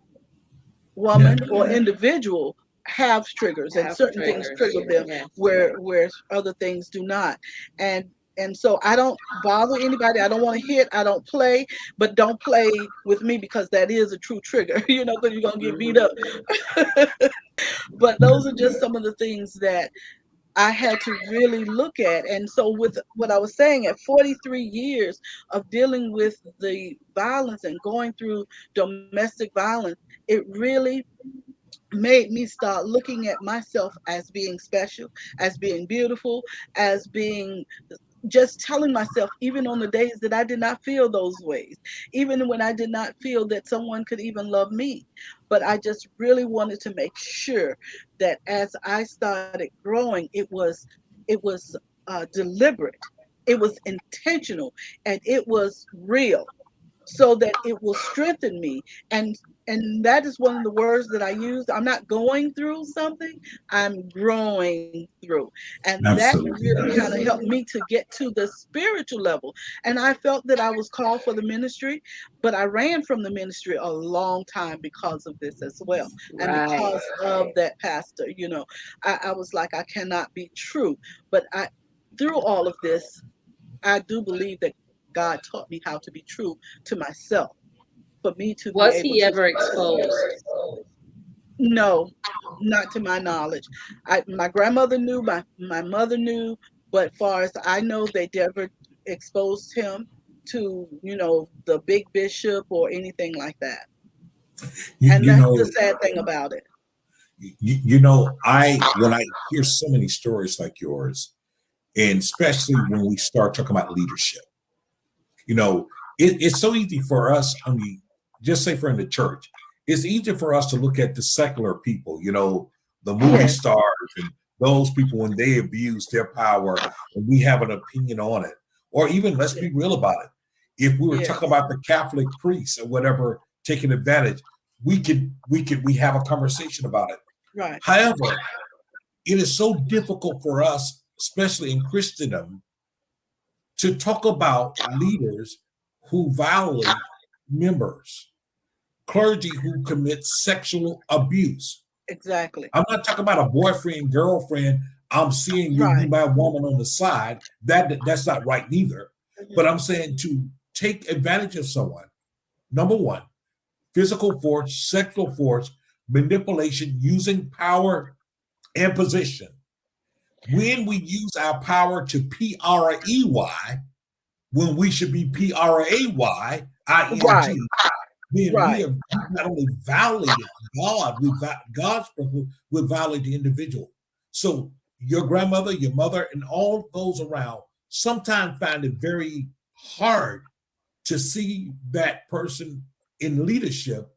Yeah. woman or individual have triggers, and Have certain things triggers. trigger them Yes. where other things do not. And so I don't bother anybody. I don't want to hit. I don't play. But don't play with me, because that is a true trigger, because you're gonna get beat Hmm. up. But those are just some of the things that I had to really look at. And so, with what I was saying, at 43 years of dealing with the violence and going through domestic violence, it really made me start looking at myself as being special, as being beautiful, as being, just telling myself, even on the days that I did not feel those ways, even when I did not feel that someone could even love me. But I just really wanted to make sure that as I started growing, it was deliberate, it was intentional, and it was real, so that it will strengthen me. and that is one of the words that I use. I'm not going through something, I'm growing through. And that Absolutely. really kind of helped me to get to the spiritual level. And I felt that I was called for the ministry, but I ran from the ministry a long time because of this as well. And Right. because of that pastor, I was like, I cannot be true. But through all of this, I do believe that God taught me how to be true to myself, for me to be able Was to he ever exposed? no, not to my knowledge. My grandmother knew, my mother knew, but far as I know, they never exposed him to, the big bishop or anything like that. You, And you that's the know, sad thing about it. I when I hear so many stories like yours, and especially when we start talking about leadership, you know, it's so easy for us. I mean, just say for in the church, it's easy for us to look at the secular people, the movie Yes, stars and those people when they abuse their power, and we have an opinion on it. Or even let's yes, be real about it. If we were talking yes, about the Catholic priests or whatever taking advantage, we have a conversation about it. right, However, it is so difficult for us, especially in Christendom, to talk about leaders who violate members, clergy who commit sexual abuse. exactly. I'm not talking about a boyfriend, girlfriend. I'm seeing you, Right. you my woman on the side. That's not right neither. But Mhm. I'm saying to take advantage of someone. Number one, physical force, sexual force, manipulation, using power and position. When we use our power to PREY, when we should be Right, PRAYING, then we right. have not only violated God, God's principle, we violate the individual. So your grandmother, your mother, and all those around sometimes find it very hard to see that person in leadership.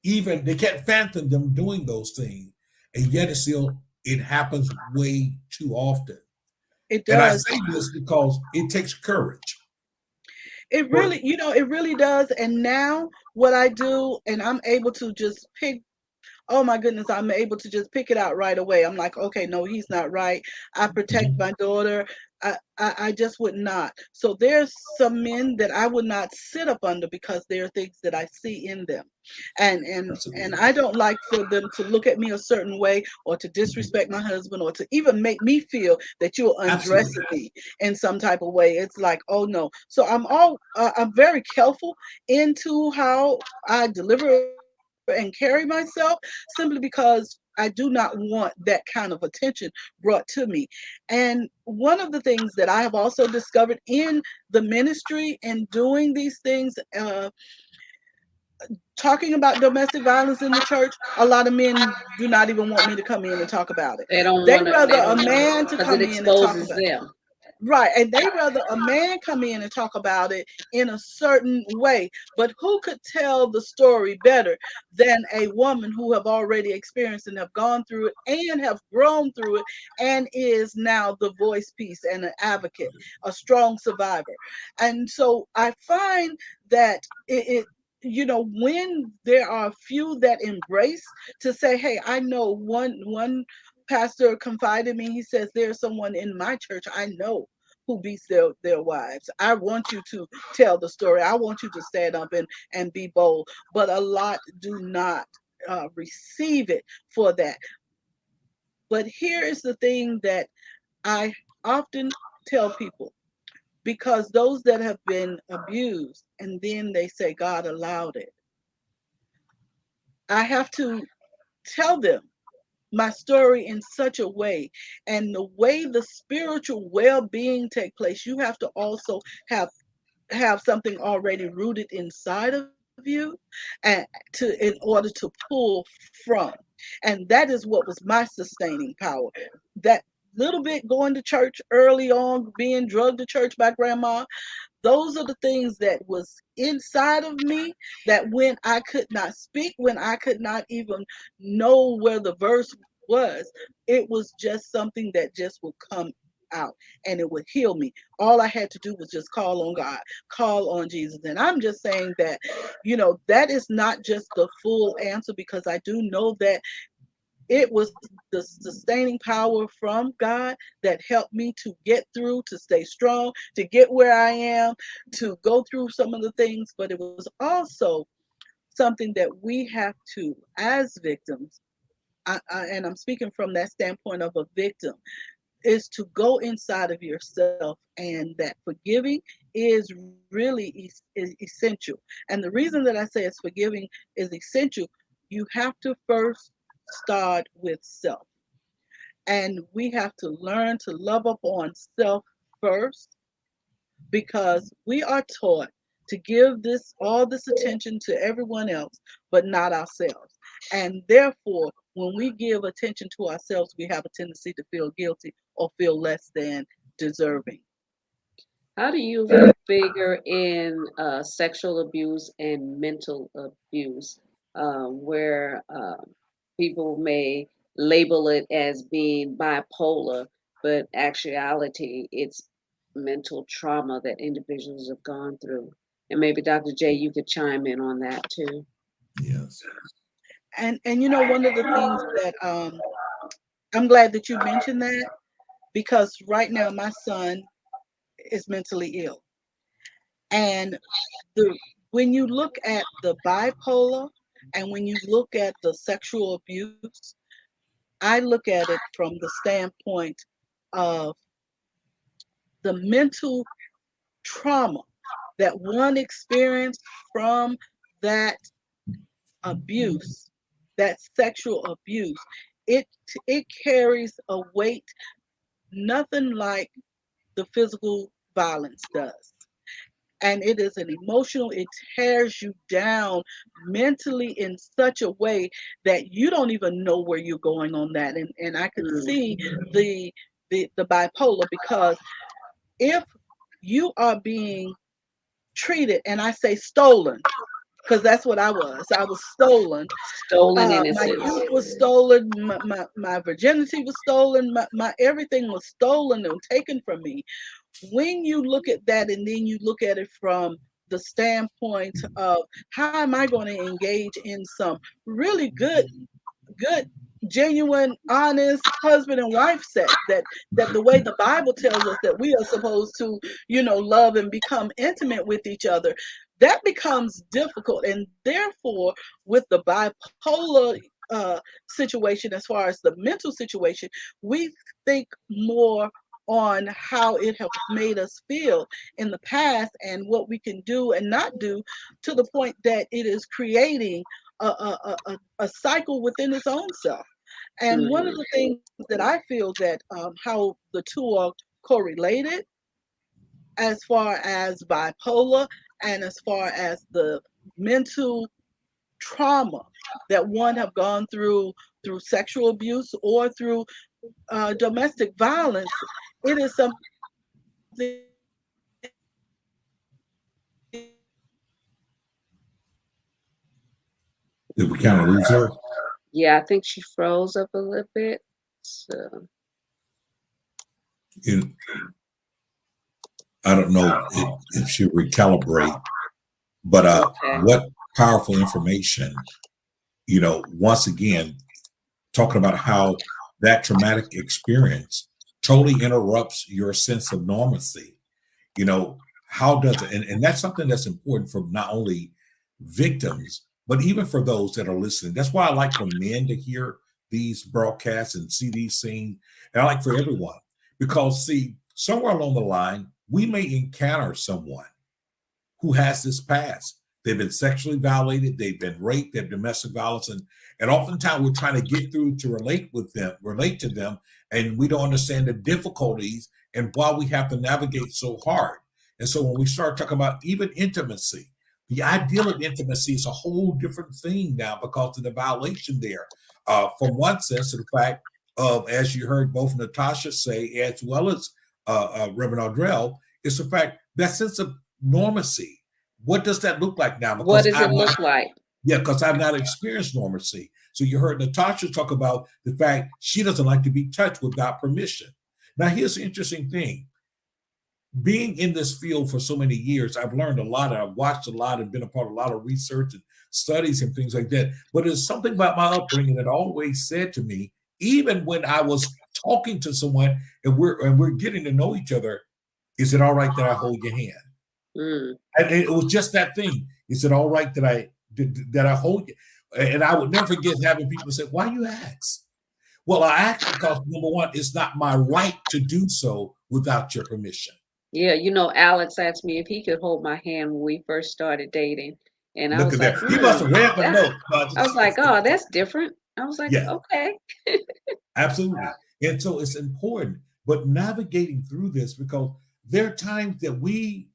Even they can't fathom them doing those things, and yet it happens way too often. It And I does. say this because it takes courage. It For really, it really does. And now what I do, and I'm able to just pick, oh my goodness, I'm able to just pick it out right away. I'm like, okay, no, he's not right. I protect Mhm. my daughter. I just would not. So there's some men that I would not sit up under because there are things that I see in them. And Absolutely. I don't like for them to look at me a certain way or to Mhm. disrespect my husband or to even make me feel that you're undressing Absolutely. me in some type of way. It's like, oh no. So I'm very careful into how I deliver and carry myself, simply because I do not want that kind of attention brought to me. And one of the things that I have also discovered in the ministry and doing these things, talking about domestic violence in the church, a lot of men do not even want me to come in and talk about it. They don't They want to. rather They a don't want man to to because it come in and talk exposes about. them. Right, and they rather a man come in and talk about it in a certain way. But who could tell the story better than a woman who have already experienced and have gone through it and have grown through it and is now the voice piece and an advocate, a strong survivor. And so I find that when there are a few that embrace to say, hey, I know one pastor confided in me. He says, there's someone in my church I know who beats their wives. I want you to tell the story. I want you to stand up and be bold. But a lot do not receive it for that. But here is the thing that I often tell people, because those that have been abused and then they say God allowed it, I have to tell them my story in such a way, and the way the spiritual well-being take place, you have to also have something already rooted inside of you, and in order to pull from. And that is what was my sustaining power. That little bit going to church early on, being drugged to church by grandma, those are the things that was inside of me, that when I could not speak, when I could not even know where the verse was, it was just something that just would come out, and it would heal me. All I had to do was just call on God, call on Jesus. And I'm just saying that, that is not just the full answer, because I do know that it was the sustaining power from God that helped me to get through, to stay strong, to get where I am, to go through some of the things. But it was also something that we have to, as victims, and I'm speaking from that standpoint of a victim, is to go inside of yourself, and that forgiving is really is essential. And the reason that I say it's forgiving is essential, you have to first start with self. And we have to learn to love up on self first, because we are taught to give all this attention to everyone else, but not ourselves. And therefore, when we give attention to ourselves, we have a tendency to feel guilty or feel less than deserving. How do you figure in sexual abuse and mental abuse, where people may label it as being bipolar, but actuality, it's mental trauma that individuals have gone through? And maybe Dr. J, you could chime in on that too. Yes. And one of the things that I'm glad that you mentioned that, because right now my son is mentally ill. And when you look at the bipolar and when you look at the sexual abuse, I look at it from the standpoint of the mental trauma that one experienced from that abuse, that sexual abuse. It carries a weight nothing like the physical violence does. And it is an emotional, it tears you down mentally in such a way that you don't even know where you're going on that. And I could see the bipolar, because if you are being treated, and I say stolen, because that's what I was stolen. Stolen My innocence. youth was stolen, my virginity was stolen, my everything was stolen and taken from me. When you look at that, and then you look at it from the standpoint of how am I going to engage in some really good, genuine, honest husband and wife sex, that the way the Bible tells us that we are supposed to, love and become intimate with each other, that becomes difficult. And therefore, with the bipolar situation, as far as the mental situation, we think more on how it has made us feel in the past and what we can do and not do, to the point that it is creating a cycle within its own self. And one of the things that I feel that how the two are correlated, as far as bipolar and as far as the mental trauma that one have gone through sexual abuse or through domestic violence, it is something Did we kind of lose her? Yeah, I think she froze up a little bit. So You, I don't know if she recalibrate, but okay. what powerful information, once again, talking about how that traumatic experience totally interrupts your sense of normalcy. How does it, and that's something that's important for not only victims, but even for those that are listening. That's why I like for men to hear these broadcasts and see these things. And I like for everyone, because see, somewhere along the line, we may encounter someone who has this past. They've been sexually violated, they've been raped, they've domestic violence, and oftentimes we're trying to get through to relate to them, and we don't understand the difficulties and why we have to navigate so hard. And so when we start talking about even intimacy, the ideal of intimacy is a whole different thing now because of the violation there. From one sense, of the fact of, as you heard both Natacha say, as well as Reverend Audre'L, is the fact that sense of normacy. What does that look like now? What Because does it look like? yeah, because I've not experienced normacy. So you heard Natacha talk about the fact she doesn't like to be touched without permission. Now, here's the interesting thing. Being in this field for so many years, I've learned a lot, and I've watched a lot and been a part of a lot of research and studies and things like that. But there's something about my upbringing that always said to me, even when I was talking to someone and we're getting to know each other, is it all right that I hold your hand? Mm. And it was just that thing. Is it all right that I hold you? And I would never forget having people say, "Why you ask?" Well, I ask because number one, it's not my right to do so without your permission. Yeah, you know, Alex asked me if he could hold my hand when we first started dating. And I Look was at like, that. He must have read my that, note. I was like, oh, that's different. I was like, Yeah, okay. absolutely. And so it's important, but navigating through this because there are times that we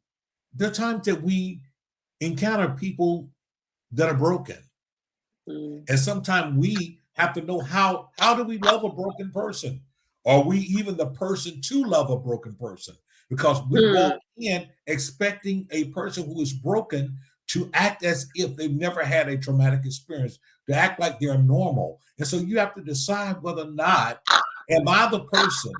encounter people that are broken. Mm. And sometimes we have to know how do we love a broken person? Are we even the person to love a broken person? Because we walk Mm. in expecting a person who is broken to act as if they've never had a traumatic experience, to act like they're normal. And so you have to decide whether or not am I the person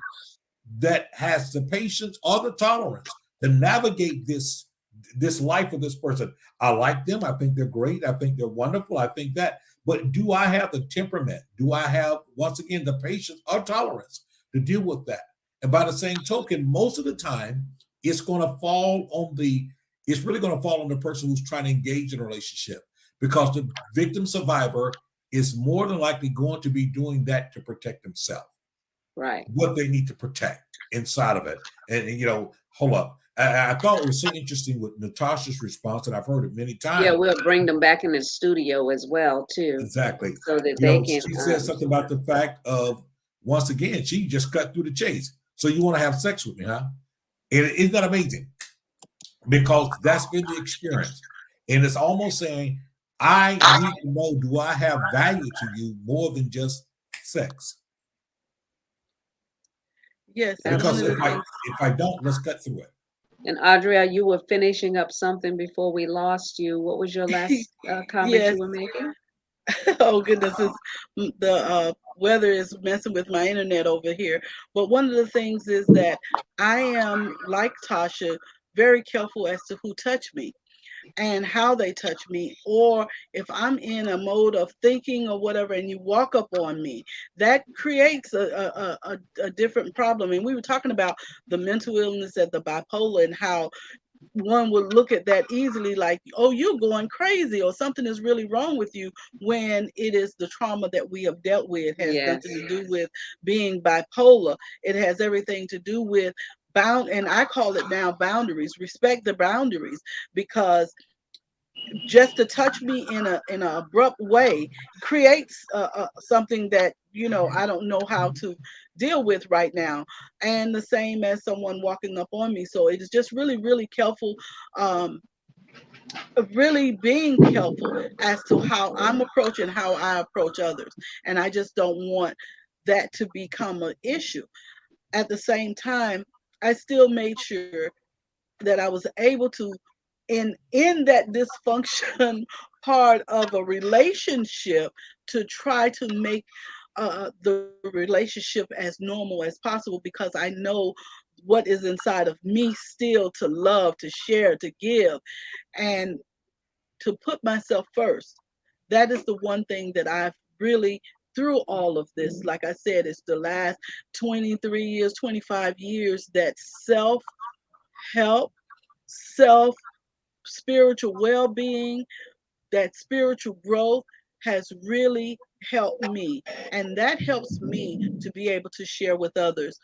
that has the patience or the tolerance to navigate this life of this person. I like them. I think they're great. I think they're wonderful. I think that. But do I have the temperament? Do I have, once again, the patience or tolerance to deal with that? And by the same token, most of the time, it's going to fall on it's really going to fall on the person who's trying to engage in a relationship because the victim survivor is more than likely going to be doing that to protect themselves. Right. What they need to protect inside of it. And hold up. I thought it was so interesting with Natasha's response, and I've heard it many Yeah, times. we'll bring them back in the studio as well, too. Exactly. So that they can. She said something about the fact of, once again, she just cut through the chase. So you want to have sex with me, huh? And isn't that amazing? Because that's been the experience. And it's almost saying, I need to know, do I have value to you more than just sex? Yes, and one Because of the things. if I don't, let's cut through it. And Audr'L, you were finishing up something before we lost you. What was your last comment Yes. you were making? Oh goodness, the weather is messing with my internet over here. But one of the things is that I am, like Tasha, very careful as to who touch me and how they touch me, or if I'm in a mode of thinking or whatever and you walk up on me, that creates a different problem. And we were talking about the mental illness and the bipolar and how one would look at that easily like, oh, you're going crazy or something is really wrong with you, when it is the trauma that we have dealt with. It has Yes. nothing to do with being bipolar. It has everything to do with and I call it now boundaries. Respect the boundaries, because just to touch me in an abrupt way creates something that I don't know how to deal with right now, and the same as someone walking up on me. So it is just really, really careful, really being careful as to how I'm approaching, how I approach others, and I just don't want that to become an issue. At the same time, I still made sure that I was able to, in that dysfunction part of a relationship, to try to make the relationship as normal as possible, because I know what is inside of me still to love, to share, to give, and to put myself first. That is the one thing that I've really, through all of this, like I said, it's the last 23 years, 25 years, that self help, self spiritual well being, that spiritual growth has really helped me. And that helps me to be able to share with others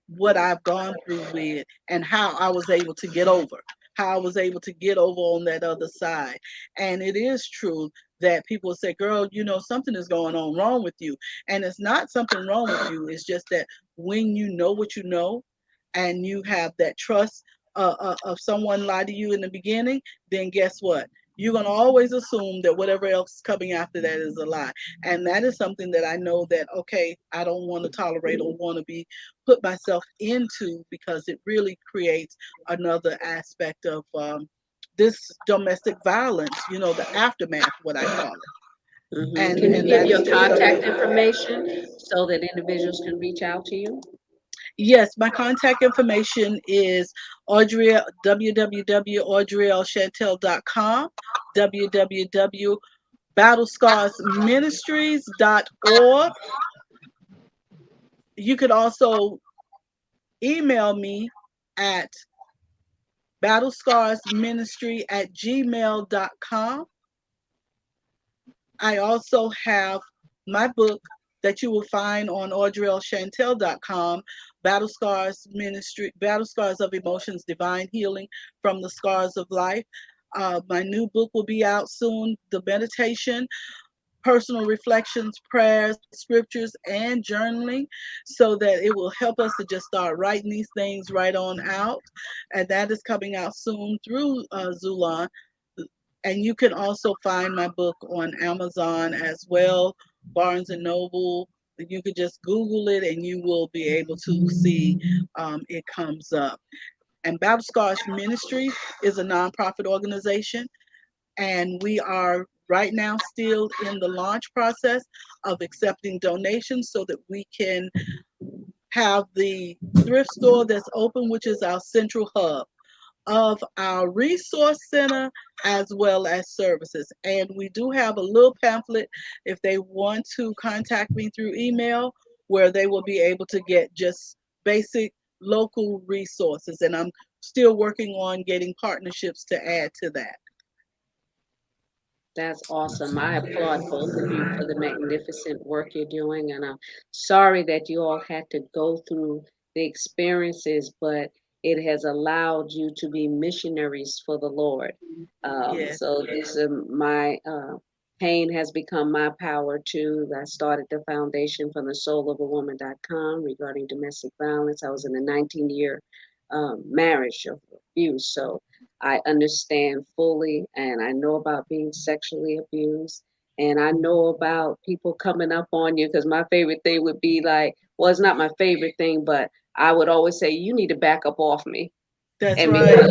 what I've gone through with and how I was able to get over, how I was able to get over on that other side. And it is true that people say, girl, something is going on wrong with you. And it's not something wrong with you. It's just that when you know what you know and you have that trust of someone lied to you in the beginning, then guess what? You're going to always assume that whatever else is coming after that is a lie. And that is something that I know that, okay, I don't want to tolerate or want to be put myself into, because it really creates another aspect of this domestic violence, the aftermath, what I call it. Mm-hmm. And Can you and give that is your just contact something. information so that individuals can reach out to you? Yes, my contact information is Audrey, www.audrealchantel.com, www.battlescarsministries.org. You could also email me at battlescarsministry@gmail.com. I also have my book that you will find on audrealchantel.com, Battle Scars Ministry, Battle Scars of Emotions, Divine Healing from the Scars of Life. My new book will be out soon, The Meditation, personal reflections, prayers, scriptures, and journaling, so that it will help us to just start writing these things right on out. And that is coming out soon through Zulon. And you can also find my book on Amazon as well, Barnes and Noble. You could just Google it and you will be able to see it comes up. And Battle Scars Ministries is a nonprofit organization, and we are right now still in the launch process of accepting donations so that we can have the thrift store that's open, which is our central hub of our resource center as well as services. And we do have a little pamphlet if they want to contact me through email, where they will be able to get just basic local resources. And I'm still working on getting partnerships to add to that. That's awesome. I applaud both of you for the magnificent work you're doing, and I'm sorry that you all had to go through the experiences, but it has allowed you to be missionaries for the Lord. Yes, So this my pain has become my power too. I started the foundation from the soulofAwoman.com regarding domestic violence. I was in a 19-year marriage of abuse, so I understand fully, and I know about being sexually abused, and I know about people coming up on you, because my favorite thing would be like, well, it's not my favorite thing, but I would always say, you need to back up off me. that's And right. because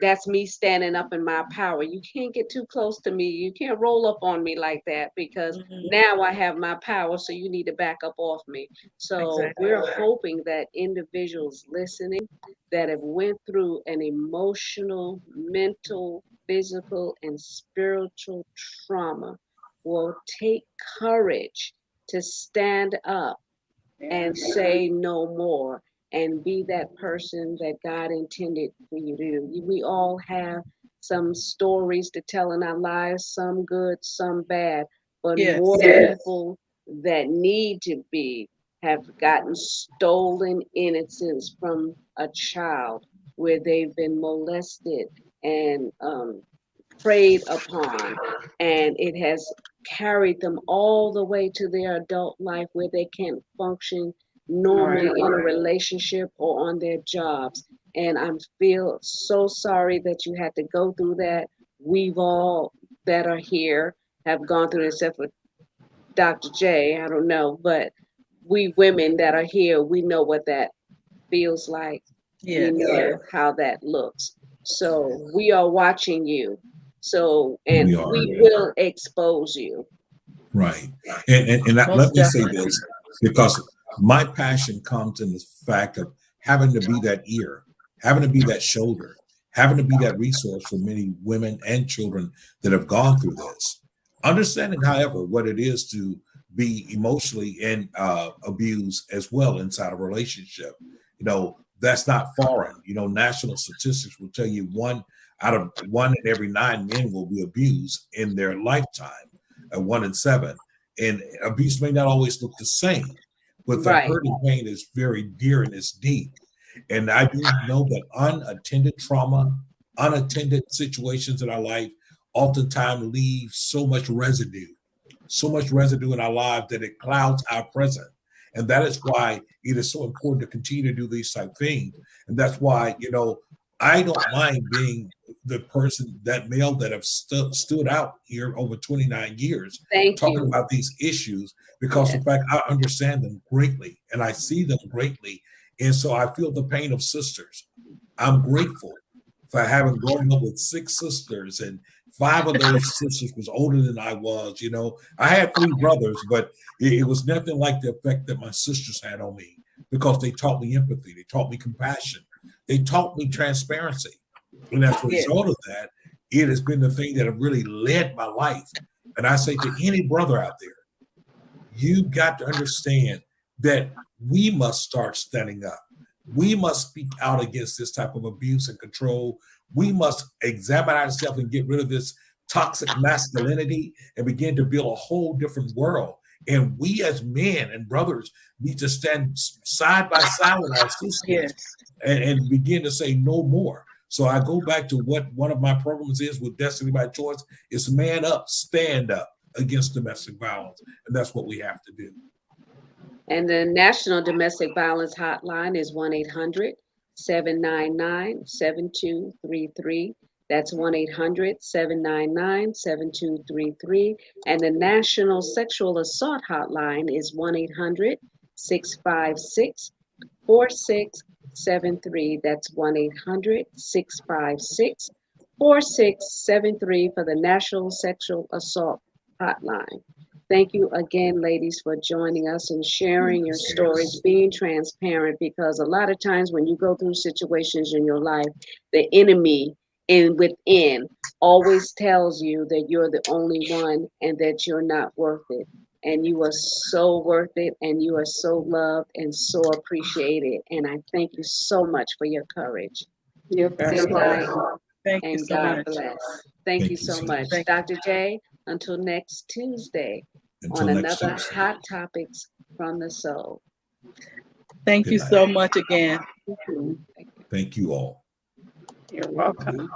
that's me standing up in my power. You can't get too close to me. You can't roll up on me like that, because Mhm. now I have my power, so you need to back up off me. So Exactly. we're hoping that individuals listening that have went through an emotional, mental, physical, and spiritual trauma will take courage to stand up and say no more, and be that person that God intended for you to do. We all have some stories to tell in our lives, some good, some bad, but Yes. more people that need to be have gotten stolen innocence from a child, where they've been molested and preyed upon, and it has carried them all the way to their adult life, where they can't function normally in a relationship or on their jobs. And I feel so sorry that you had to go through that. We've all that are here have gone through it, except for Dr. J. I don't know, but we women that are here, we know what that feels like. We Yes. know how that looks. So we are watching you. So, and We are. we will expose you. Right. And let Most me say definitely. this, because my passion comes in the fact of having to be that ear, having to be that shoulder, having to be that resource for many women and children that have gone through this. Understanding, however, what it is to be emotionally and abused as well inside a relationship. That's not foreign. National statistics will tell you one in every 9 men will be abused in their lifetime, 1 in 7. And abuse may not always look the same, but the Right. hurt and pain is very dear and it's deep. And I do know that unattended trauma, unattended situations in our life oftentimes leave so much residue in our lives that it clouds our present. And that is why it is so important to continue to do these type things. And that's why, I don't mind being the person, that male that have stood out here over 29 years Thank talking you. about these issues, because the Yes. fact I understand them greatly and I see them greatly. And so I feel the pain of sisters. I'm grateful for having grown up with 6 sisters, and 5 of those sisters was older than I was. You know, I had 3 brothers, but it was nothing like the effect that my sisters had on me, because they taught me empathy, they taught me compassion, they taught me transparency. And as a Yes. result of that, it has been the thing that have really led my life. And I say to any brother out there, you've got to understand that we must start standing up. We must speak out against this type of abuse and control. We must examine ourselves and get rid of this toxic masculinity and begin to build a whole different world. And we as men and brothers need to stand side by side with our sisters. Yes. And begin to say no more. So I go back to what one of my programs is with Destiny by Choice. It's man up, stand up against domestic violence. And that's what we have to do. And the National Domestic Violence Hotline is 1-800-799-7233. That's 1-800-799-7233. And the National Sexual Assault Hotline is 1-800-656-4673. That's 1-800-656-4673 for the National Sexual Assault Hotline. Thank you again, ladies, for joining us and sharing your stories, being transparent, because a lot of times when you go through situations in your life, the enemy within always tells you that you're the only one and that you're not worth it. And you are so worth it, and you are so loved and so appreciated. And I thank you so much for your courage. You're Good very night, welcome. Thank you and so God much. bless. Thank you so much. Thank you. Dr. J, until next Tuesday Until on next another Tuesday. Hot Topics from the Soul. Thank you Good night. so much again. Thank you all. You're welcome.